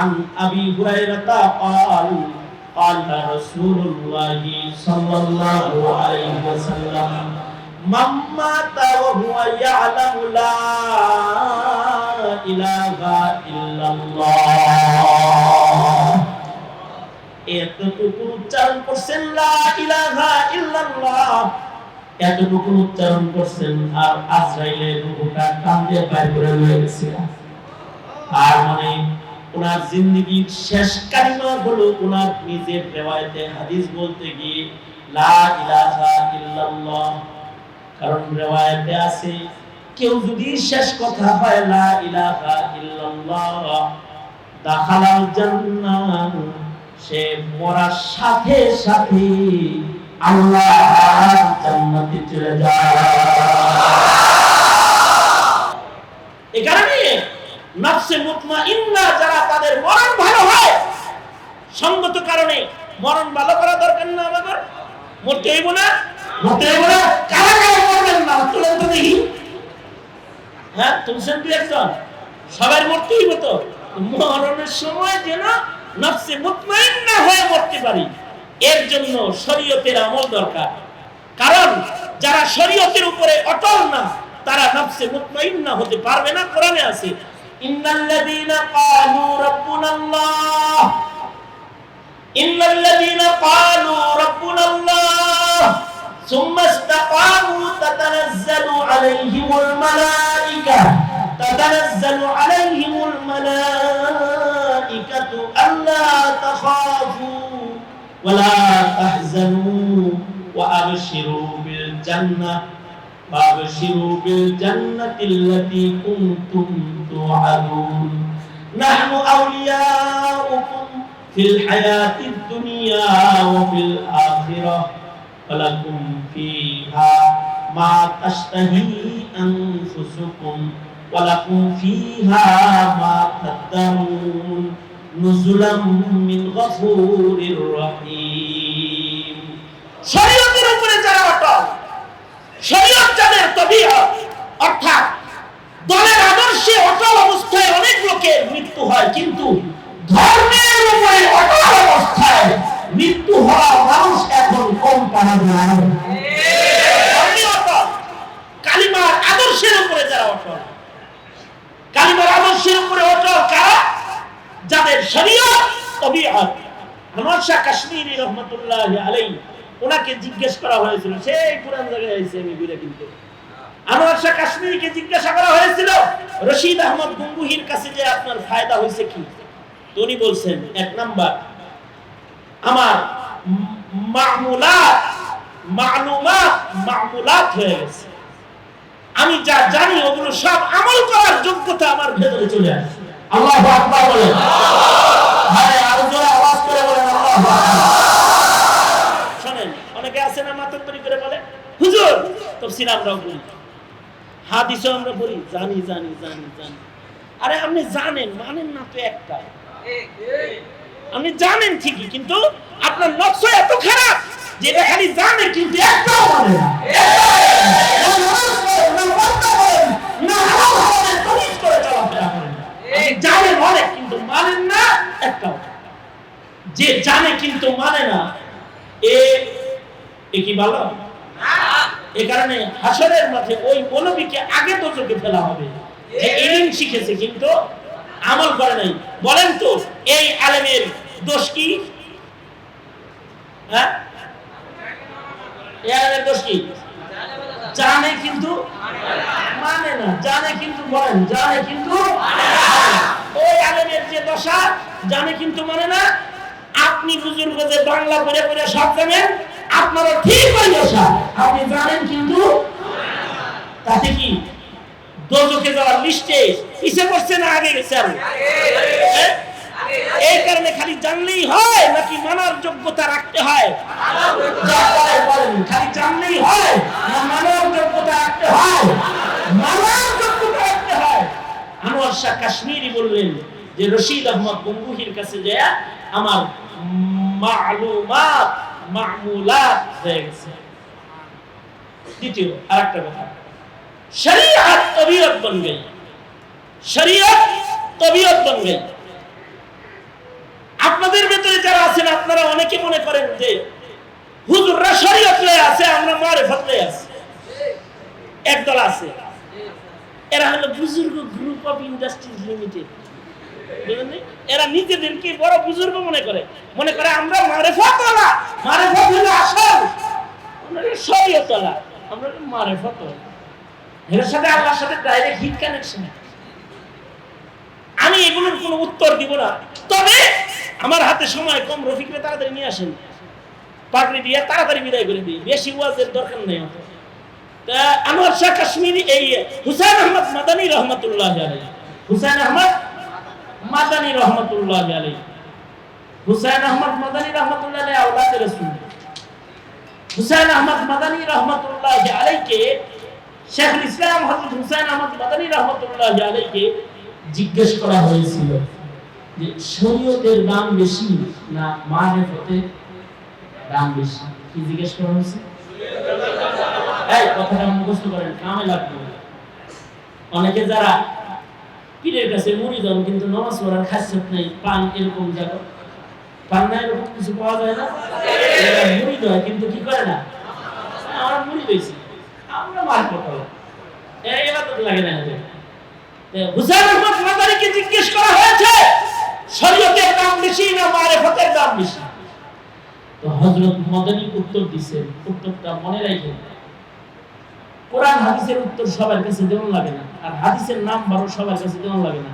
আন আবি হুরায়রা قال قال رسول الله صلى الله عليه وسلم من مات وهو يعلم لا إله إلا الله, এতটুকু উচ্চারণ করছেন লা ইলাহা ইল্লাল্লাহ, এতটুকু উচ্চারণ করছেন আর আজরাইলের রূহটা কান্দে বাইর করে লয়ে গেছে। আর মানে ওনার জিন্দেগীর শেষ কালিমা হলো ওনার নিজের রিওয়ায়াতে হাদিস বলতে গিয়ে লা ইলাহা ইল্লাল্লাহ। কারণ রিওয়ায়াতে আছে কেউ যদি শেষ কথা হয় লা ইলাহা ইল্লাল্লাহ দাখালাল জান্নাহ, সে মরার সাথে সাথে আল্লাহর জান্নাতে চলে যায়। এই কারণে নফসে মুতমাইন্না যারা, তাদের মরণ ভালো হয়, সঙ্গত কারণে মরণ ভালো করা দরকার না। আমাদের মরতে হইব না, মরতে হইব না। কারা কারা মরবেন না তুলেন তো দেখি। হ্যাঁ তুলছেন কি একজন? সবাই মরতে হইব তো। মরণের সময় যেন নফসে মুতমাইন্না হয়ে মরতে পারি, এর জন্য শরীয়তের আমল দরকার। কারণ যারা শরীয়তের উপরে অটল না, তারা নফসে মুতমাইন্না হতে পারবে না। কোরআনে আছে ইন্নাল্লাযীনা ক্বালু রাব্বুনাল্লাহ, ইন্নাল্লাযীনা ক্বালু রাব্বুনাল্লাহ সুম্মা ইসতাকামু তাতানাজ্জালু আলাইহিমুল মালায়েকা, তাতানাজ্জালু আলাইহিমুল মালায়েকাতু আল্লা তাখাফু ওয়ালা তাহজানু ওয়া আবশিরু বিল জান্নাহ وابشروا بالجنة التي كنتم توعدون نحن أولياؤكم في الحياة الدنيا وفي الآخرة ولكم فيها ما تشتهي أنفسكم ولكم فيها ما تدعون نزلا من غفور رحيم। শরীয়তের উপরে যারা অটল, শরীয়ত যাদের তবিয়ত, অর্থাৎ দলের আদর্শে অটল অবস্থায় অনেক লোকের মৃত্যু হয়, কিন্তু ধর্মের উপরে অটল অবস্থায় মৃত্যু অটল, কালিমার আদর্শের উপরে অটল কারা? যাদের শরীয়ত তবিআত। আনোয়ার শাহ কাশ্মীরি রহমাতুল্লাহি আলাইহি, ওনাকে জিজ্ঞেস করা হয়েছিল, সেই পুরান জায়গায় আইছে আমি ঘুরে, কিন্তু আনোয়ার শাহ কাশ্মীরিকে জিজ্ঞাসা করা হয়েছিল রশিদ আহমদ গঙ্গুহির কাছে যে আপনার ফায়দা হয়েছে কি? তো উনি বলছেন, এক নাম্বার, আমার মামুলাত হয়ে গেছে, আমি যা জানি ওগুলো সব আমল করার যোগ্যতা আমার ভেতরে চলে আসে। আল্লাহু আকবার বলেন, আরে আরো জোরে আওয়াজ করে বলেন আল্লাহু আকবার। শুনেন, অনেকে আছে না মাতান্তরি করে বলে, হুজুর তাফসীর আমরাও বলি, হাদিসও আমরা বলি, জানি জানি জানি জানি। আরে আপনি জানেন, মানেন না তো একটা। আপনি জানেন ঠিকই, কিন্তু আপনার নফস এত খারাপ যে এটা খালি জানে কিন্তু একটাও মানে না। জানেন অনেক কিন্তু মানেন না একটাও। যে জানে কিন্তু মানে না, এ কি ভালো? এ কারণে হাসরের মাঠে ওই মৌলবীকে আগে তো চোখে ফেলা হবে যে ইলম শিখেছে কিন্তু আমল করে নাই। বলেন তো এই আলেমের দোষ কি? হ্যাঁ, এই আলেমের দোষ কি? জানে কিন্তু মানে না, জানে কিন্তু, বলেন জানে কিন্তু। ওই আলেমের যে দশা, জানে কিন্তু মানে না। আপনি বুজুর্গ যে বাংলা পড়ে পড়ে সব জানেন, আপনারা ঠিক ওই দশা, আপনি জানেন কিন্তু। তাতে কি দোজখে যাওয়ার লিস্টে পিছে পড়ছে না আগে গেছে? এই কারণে খালি জানলেই হয় নাকি মানার যোগ্যতা রাখতে হয়? খালি জানলেই হয় না মানার যোগ্যতা রাখতে হয়? মানার যোগ্যতা রাখতে হয়। আনোয়ার শাহ কাশ্মীরি বললেন যে রশিদ আহমদ গঙ্গুহির কাছে যায় আমার মামুলাত হয়ে গেছে। দ্বিতীয় আরেকটা কথা, শরীয়ত তবিয়ত বন গই, শরীয়ত তবিয়ত বন গই। আপনাদের ভিতরে যারা আছেন, আপনারা অনেকে মনে করেন যে হুজুররা শরীয়ত লয়ে আছে, আমরা মারিফত লয়ে আছি। একদল আছে, এরা হলো বুজুর্গ গ্রুপ অফ ইন্ডাস্ট্রিজ লিমিটেড। এরা নিজেদেরকে বড় বুজুর্গ মনে করে আমরা মারিফত ওয়ালা, মারিফত হলো আসল, আমরা শরীয়ত ওয়ালা, আমরা মারিফত ওয়ালা। এর সাথে আল্লাহর সাথে ডাইরেক্ট হিট কানেকশন। আমি এগুলোর কোনো উত্তর দিব না, তবে আমার হাতে সময় কম, রফিককে তাড়াতাড়ি নিয়ে আসেন, পাগড়ি দিয়ে তাড়াতাড়ি বিদায় করে দিই, বেশি ওয়াজের দরকার নেই। তা আনোয়ার শাহ কাশ্মীরি, এই হুসাইন আহমদ মাদানী রহমাতুল্লাহি আলাইহি, হুসাইন আহমদ মাদানী রহমাতুল্লাহি আলাইহি, হুসাইন আহমদ মাদানী রহমাতুল্লাহি আলাইহি আওলাদে রাসূল। হুসাইন আহমদ মাদানী রহমাতুল্লাহি আলাইহিকে শেখুল ইসলাম হযরত হুসাইন আহমদ মাদানী রহমাতুল্লাহি আলাইহিকে জিজ্ঞেস করা হয়েছিল যে শরীয়তের দাম বেশি না মারিফতের দাম বেশি? কি জিজ্ঞেস করা হয়েছে? এই কথাটা মুখস্থ করেন, কামে লাগবে। অনেকে যারা পীরের কাছে মুরিদ হন কিন্তু নামাজ পড়ার খাসিয়ত নেই, পান এরকম জায়গা, পান না এরকম কিছু পাওয়া যায় না? মুরিদ হয় কিন্তু কি করে না, আমরা মুরিদ হয়েছি, আমরা মারিফত হলাম, এবার তো লাগে না। হুসাইন আহমদ মাদানীকে জিজ্ঞেস করা হয়েছে শরীয়তের দাম বেশি না মারিফতের দাম বেশি? তো হযরত মাদানী উত্তর দিয়েছেন, উত্তরটা মনে রাখেন, কোরআন হাদিসের উত্তর সবার কাছে দেওয়া লাগে না, আর হাদিসের নাম বড় সবার কাছে দেওয়া লাগে না।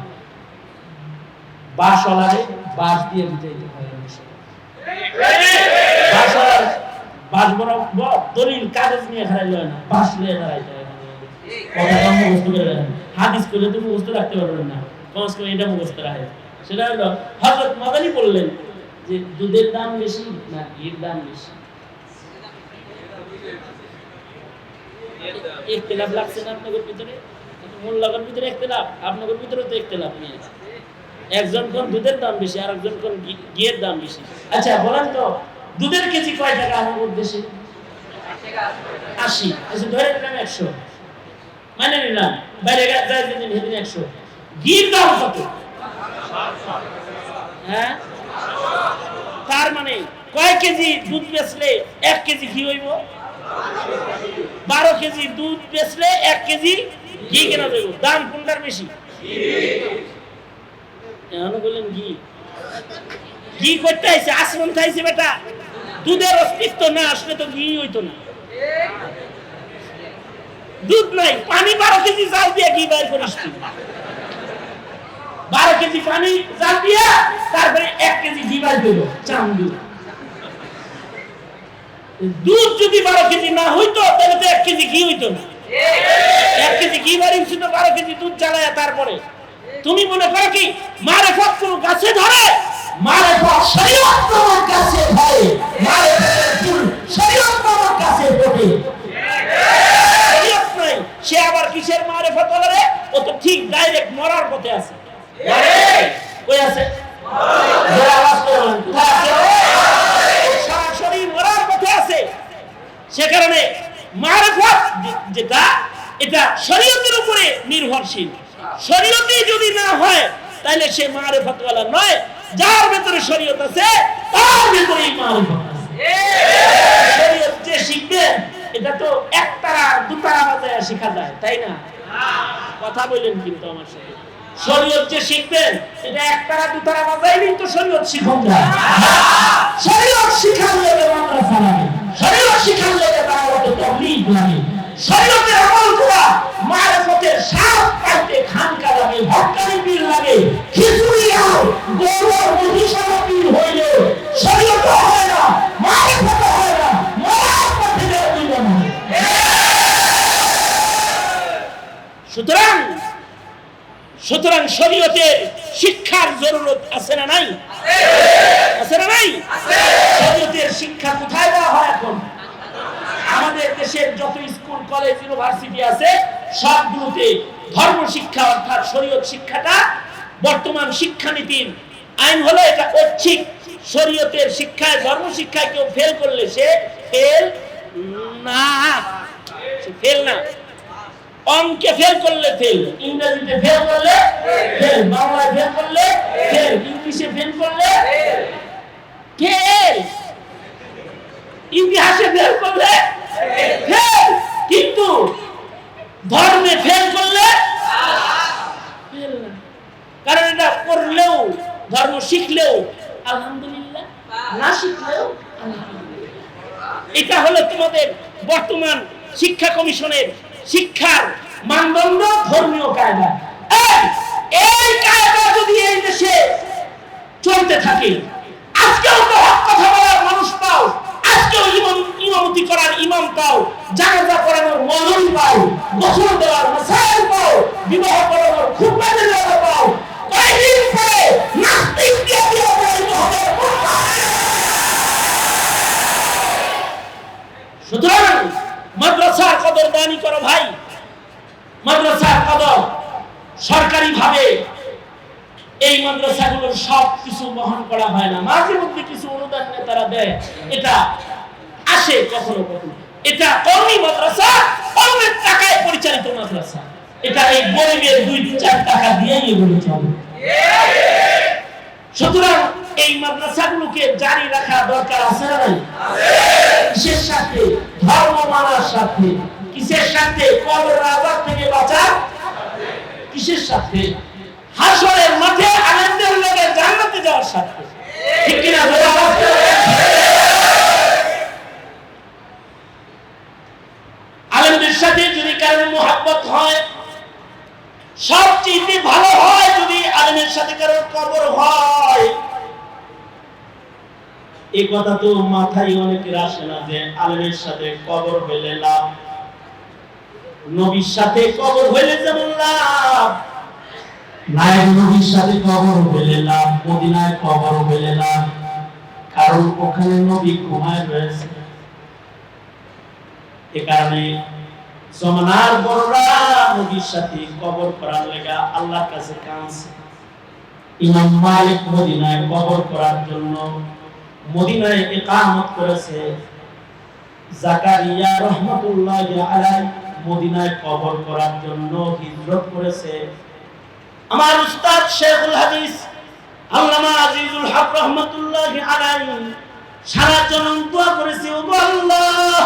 বাসওয়ালারে বাস দিয়ে বুঝাইতে হয়। বাসওয়ালার বাস বড় দলিল কাগজ নিয়ে খারাইল না, বাস নিয়ে দাঁড়াইতে হয়। কথাটা মুখস্থ করে রাখেন, হাদিস করলে তো মুখস্থ রাখতে পারবেন না, কমস কম এটা মুখস্থ রাখেন। সেটা হলো হযরত মাদানী বললেন যে দুধের দাম বেশি না ঘির দাম বেশি? ইখতিলাফ লাগছে না আপনাদের ভিতরে? মোল্লাদের ভিতরে ইখতিলাফ, আপনাদের ভিতরে তো ইখতিলাফ নেই। একজন কোন দুধের দাম বেশি, আর একজন কোন ঘিয়ের দাম বেশি। আচ্ছা বলেন তো দুধের কেজি কয় টাকা আমাদের দেশে? 80। আচ্ছা ধরে নিলাম 100, মানে নিলাম, বাইরে যায় দিন হেদিন 100। ঘির দাম কত? হ্যাঁ, তার মানে কয় কেজি দুধ বেচলে 1 কেজি ঘি হইব? 12 কেজি দুধ বেচলে 1 কেজি ঘি কেনা যাইব, দাম কোনটার বেশি? এখন বললেন ঘি, ঘি করতে আইছে, আশ্রম খাইছে বেটা, দুধের অস্তিত্ব না আসলে তো ঘি হইতো না। দুধ নাই, পানি 12 কেজি জাল দিয়ে ঘি বাইর করিস তুই। 12 কেজি পানি জাল দিয়া তারপরে 1 কেজি ঘি বাইর করলো, চাম দুধ। দুধ যদি 12 কেজি না হইতো তাহলে তো 1 কেজি ঘি হইতো না। 1 কেজি ঘি বাড়ি ছিল 12 কেজি দুধ জ্বালায়া। তারপরে তুমি মনে করো কি মারেফত কোন গাছে ধরে? মারেফত শরীয়ত কোন গাছে ধরে? মারেফতের ফুল শরীয়ত কোন গাছে ফোটে? শরীয়ত নাই, সে আবার কিসের মারেফত বলে? ও তো ঠিক ডাইরেক্ট মরার পথে আছে। কই আছে? যারা আওয়াজ করে বলেন কোথায় আছে? সরাসরি মরার পথে আছে। সে কারণে মারেফত যেটা, এটা শরীয়তের উপরে নির্ভরশীল। শরীয়তে যদি না হয় তাহলে সে মারেফত ওয়ালা নয়। যার ভিতরে শরীয়ত আছে তার ভিতরেই মারেফত আছে। শরীয়ত যে শিখবে এটা তো একতারা দুতারা বাজায় শেখা যায়, তাই না? কথা বলেন কিন্তু আমার সাথে। শরীয়ত যে শিখবেন এটা একতারা দুতারা বাজাইলেই তো শরীয়ত শিখুন যায়। শরীয়ত শিখার লাগে মাদ্রাসা লাগে, শরীয়ত শিখার লাগে দাওয়াতে তাবলীগ লাগে, শরীয়তের আমল করা মারফতের সাত পাইতে খানকা লাগে, হক্কানি পীর লাগে, খিচুড়ি আর গরুর মহিষালা পীর হইলে শরীয়ত হয় না, মারফত হয় না, মারফত থেকে দিবে না। সুতরাং শরীয়তের শিক্ষার জরুরত আছে না নাই? আছে না নাই? শরীয়তের শিক্ষা কোথায় দেওয়া হয় এখন? আমাদের দেশের যত স্কুল কলেজ ইউনিভার্সিটি আছে সবগুলোতে ধর্ম শিক্ষা অর্থাৎ শরীয়ত শিক্ষাটা বর্তমান শিক্ষানীতির আইন হলো এটা ঐচ্ছিক। শরীয়তের শিক্ষায় ধর্ম শিক্ষায় কেউ ফেল করলে সে ফেল না, সে ফেল না। অঙ্কে ফেল করলে ফেল, ইংরেজিতে ফেল করলে ফেল, বাংলায় ফেল করলে ফেল, ইংলিশে ফেল করলে ফেল, ইতিহাসে ফেল করলে ফেল, কিন্তু ধর্মে ফেল করলে ফেল না। কারণ এটা করলেও ধর্ম শিখলেও আলহামদুলিল্লাহ, না শিখলেও আলহামদুলিল্লাহ। এটা হলো তোমাদের বর্তমান শিক্ষা কমিশনের শিক্ষার মানদণ্ড, ধর্মীয় কায়দা। এই কায়দা যদি এই দেশে চলতে থাকে, আজকেও তো হক কথা বলার মানুষ পাও, আজকেও ইমামতি করার ইমাম পাও, জানাজা করানোর মৌলভী পাও, গোসল দেওয়ার মাসায়েল পাও, বিবাহ করানোর খুতবা দেওয়ার পাও, কয়েকদিন পরে নাস্তিক দিয়ে বিবাহিত হবে। সুতরাং মাদ্রাসার কদরদানি করো ভাই। মাদ্রাসার কদর সরকারি ভাবে এই মাদ্রাসাগুলোর সব কিছু বহন করা হয় না, মাঝে মধ্যে কিছু অনুদান নেতারা দেয়, এটা আসে কখনো কখনো। এটা কওমি মাদ্রাসা, কওমের টাকায় পরিচালিত মাদ্রাসা। এটা এই গরিবের 2-4 টাকা দিয়েই এগুলো চলে। সুতরাং এই মাদ্রাসাগুলোকে জারি রাখা দরকার আছে না নাই? কিসের সাথে? ধর্ম মানার সাথে। কিসের সাথে? কবরের আযাব থেকে বাঁচা। কিসের সাথে? হাসরের মাঠে আলেমদের লগে জান্নাতে যাওয়ার সাথে। ঠিক কি না? আলেমদের সাথে যদি কারো মুহাব্বত হয়, সবচেয়ে ভালো হয় যদি আলেমের সাথে কারো কবর হয়। এই কথা তো মাথায় অনেকের আসে না যে আলেমের সাথে কবর হইলে লাভ, নবীর সাথে কবর হইলে যেমন লাভ, নায়েব নবীর সাথে কবর হইলে লাভ, মদিনায় কবর হইলে লাভ, কারণ ওখানে নবী ঘুমায় রয়েছে। এ কারণে জমানার বড়রা নবীর সাথে কবর করার লাগা আল্লাহর কাছে কাঁদছে। ইমাম মালিক মদিনায় কবর করার জন্য মদিনায় ইকামত করেছে। জাকারিয়া রাহমাতুল্লাহি আলাইহি মদিনায় কবর করার জন্য হিজরত করেছে। আমার উস্তাদ শেখুল হাদিস আল্লামা আজিজুল হক রাহমাতুল্লাহি আলাইহি সারা জীবন দোয়া করেছে, ও আল্লাহ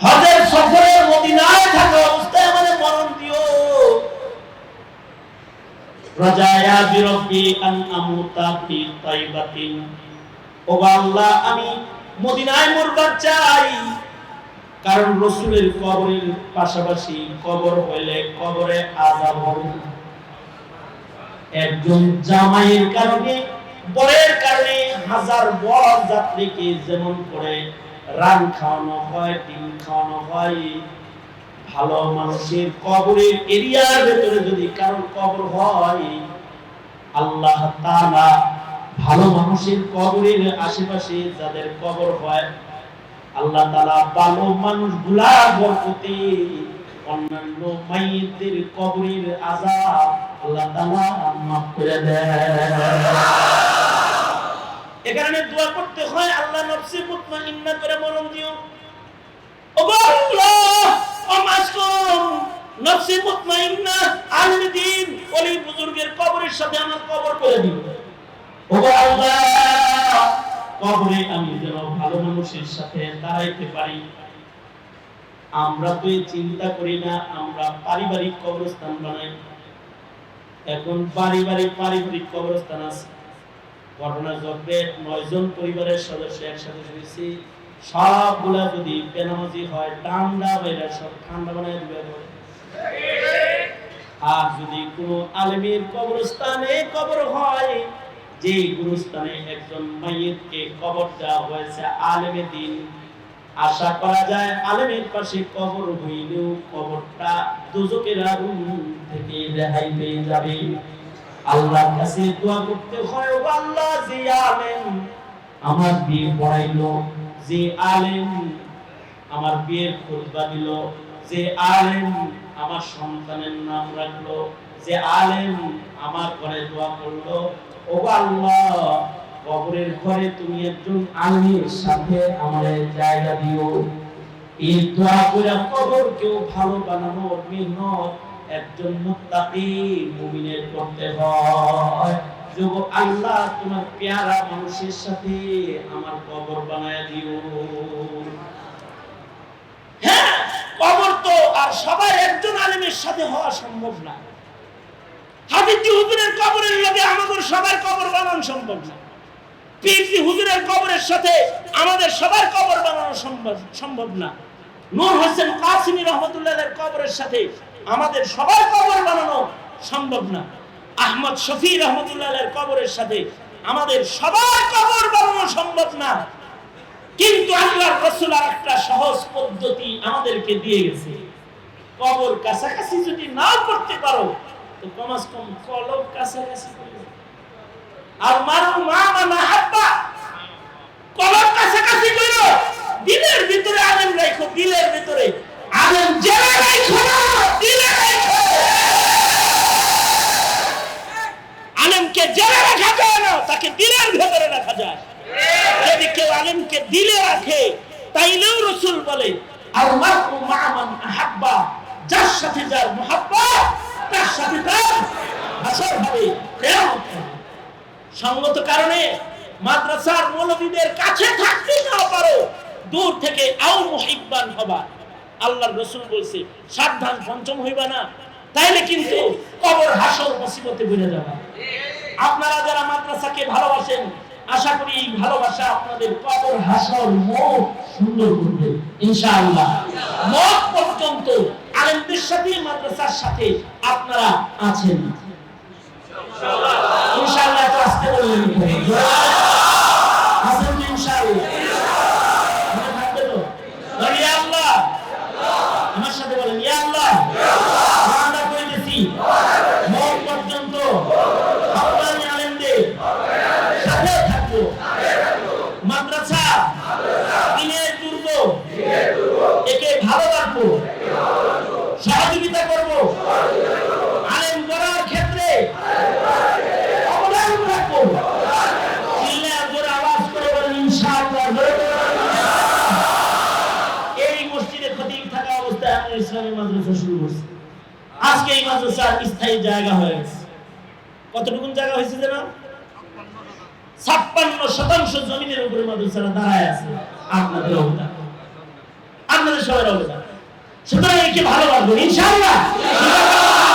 হজের সফরে মদিনায় থাকা অবস্থায় আমাদের মরণ দিও। রাজায়া বিরব্বি আন আমুতা ফি তাইবাতিন। ও আল্লাহ, আমি মদিনায় মরবার চাই, কারণ রাসূলের কবরের পাশাপাশি কবর হইলে কবরে আযাব হবে। একজন জামাইয়ের কারণে, বরের কারণে হাজার বর যাত্রীকে যেমন করে রান খাওয়ানো হয়, ডিম খাওয়ানো হয়, ভালো মানুষের কবরের এরিয়ার ভেতরে যদি কারোর কবর হয়, আল্লাহ তাআলা ভালো মানুষের কবরের আশেপাশে যাদের কবর হয়, আল্লাহ তাআলা ভালো মানুষগুলার বরকতে অন্যান্য মাইয়িতদের কবরের আযাব আল্লাহ তাআলা মাফ করে দেয়। এ কারণে দোয়া করতে হয়, আল্লাহ নফসি মুতমাইন্না করে মরণ দিও। ওগো আল্লাহ, ও মাসকুম নফসি মুতমাইন্না আলিম দ্বীন ওলি বুজুর্গের কবরের সাথে আমার কবর করে দিও। ওগো আল্লাহ, কবরে আমি যেন ভালো মানুষের সাথে দাঁড়াইতে পারি। আমরা তো চিন্তা করি না, আমরা পারিবারিক কবরস্থান বানাই। এখন পারিবারিক কবরস্থান আছে। ঘটনা ঘটবে, 9 জন পরিবারের সদস্য একসাথে শুয়েছি, সবগুলা যদি বেনামাজি হয়, ঠান্ডা বাইরে সব ঠান্ডা বানায় দিবে। আর যদি কোনো আলেমের কবরস্থানে কবর হয়, যে গুরুস্থানে একজন মাইয়িতকে কবর দেওয়া হয়েছে আলেমে দ্বীন, আশা করা যায় আলেমের পাশে কবর হইলেও কবরটা দোজখের আগুন থেকে রেহাই পেয়ে যাবে। আল্লাহর কাছে দোয়া করতে হয়, ও আল্লাহ, যে আলেম আমার বিয়ে পড়াইলো, যে আলেম আমার বিয়ের খুতবা দিল, যে আলেম আমার সন্তানের নাম রাখলো, যে আলেম আমার ঘরে দোয়া করলো, ও আল্লাহ, কবরের ঘরে তুমি একজন আলেমের সাথে আমাদের জায়গা দিও। এই দোয়া করে কবরকেও ভালো বানানোর মেহনত একজন মুত্তাকি মুমিনের করতে হয়। যোগ আল্লাহ, তোমার পেয়ারা মানুষের সাথে আমার কবর বানায় দিও। হ্যাঁ, কবর তো আর সবাই একজন আলেমের সাথে হওয়া সম্ভব না। হাফিজি হুজুরের কবরের লগে আমাদের সবার কবর বানানো সম্ভব না। পীরজি হুজুরের কবরের সাথে আমাদের সবার কবর বানানো সম্ভব না। নূর হোসেন কাসিমি রহমাতুল্লাহের কবরের সাথে আমাদের সবার কবর বানানো সম্ভব না। আহমদ শফি রহমাতুল্লাহের কবরের সাথে আমাদের সবার কবর বানানো সম্ভব না। কিন্তু আল্লাহর রাসূল একটা সহজ পদ্ধতি আমাদেরকে দিয়ে গেছে। কবর কাছাকাছি যদি না করতে পারো, তো কমাস কম কলব কাছাকাছি করো। আর মারু মা মাহাব্বা, কলব কাছাকাছি করো। দিলের ভিতরে আলেম রাখো, দিলের ভিতরে আলেম জেলে রাখো না, দিলে রাখো। আলেমকে জেলে রাখা যায় না, তাকে দিলের ভিতরে রাখা যায়। যদি কেউ আলেমকে দিলে রাখে, তাইলেও রাসূল বলে আর মারু মা মাহাব্বা, যার সাথে যার মুহাব্বত, তার সাথে তার হাসর হবে, কিয়ামত হবে। সঙ্গত কারণে মাদ্রাসার মৌলবীদের কাছে থাকতে না পারো, দূর থেকে আও মুহিব্বান হবা। আল্লাহর রাসূল বলছে, সাবধান পঞ্চম হইবা না, তাইলে কিন্তু কবর হাসর মুসিবতে পড়ে যাবে। আপনারা যারা মাদ্রাসাকে ভালোবাসেন, আশা করি এই ভালোবাসা আপনাদের কবর হাসর মওত সুন্দর করবে ইনশাআল্লাহ। মওত পর্যন্ত আলেমদের সাথে, মাদ্রাসার সাথে আপনারা আছেন ইনশাআল্লাহ। তো আজকে বললেন আছেন ইনশাআল্লাহ, মনে থাকবে তো? ইয়া আল্লাহ, আমার সাথে বলেন ইয়া আল্লাহ। আমরা কইতেছি মওত পর্যন্ত আপনারা আলেমদের সাথে থাকবো। মাদ্রাসা দিনের দুর্গ, একে ভালোবাসবো, সহযোগিতা করবো, আলেম গড়ার ক্ষেত্রে অবদান রাখবো। চিল্লায় জোরে আওয়াজ করে বলেন ইনশাআল্লাহ। এই মসজিদে খতিব থাকা অবস্থায় আমরা ইসলামী মাদ্রাসা শুরু করছি। আজকে এই মাদ্রাসার স্থায়ী জায়গা হয়ে গেছে। কতটুকুন জায়গা হয়েছে জানো? 56% জমিনের উপরে মাদ্রাসাটা দাঁড়ায় আছে। আপনাদের অবদান, আপনাদের সবার অবদান। সুতরাং একে ভালোবাসবো ইনশাআল্লাহ।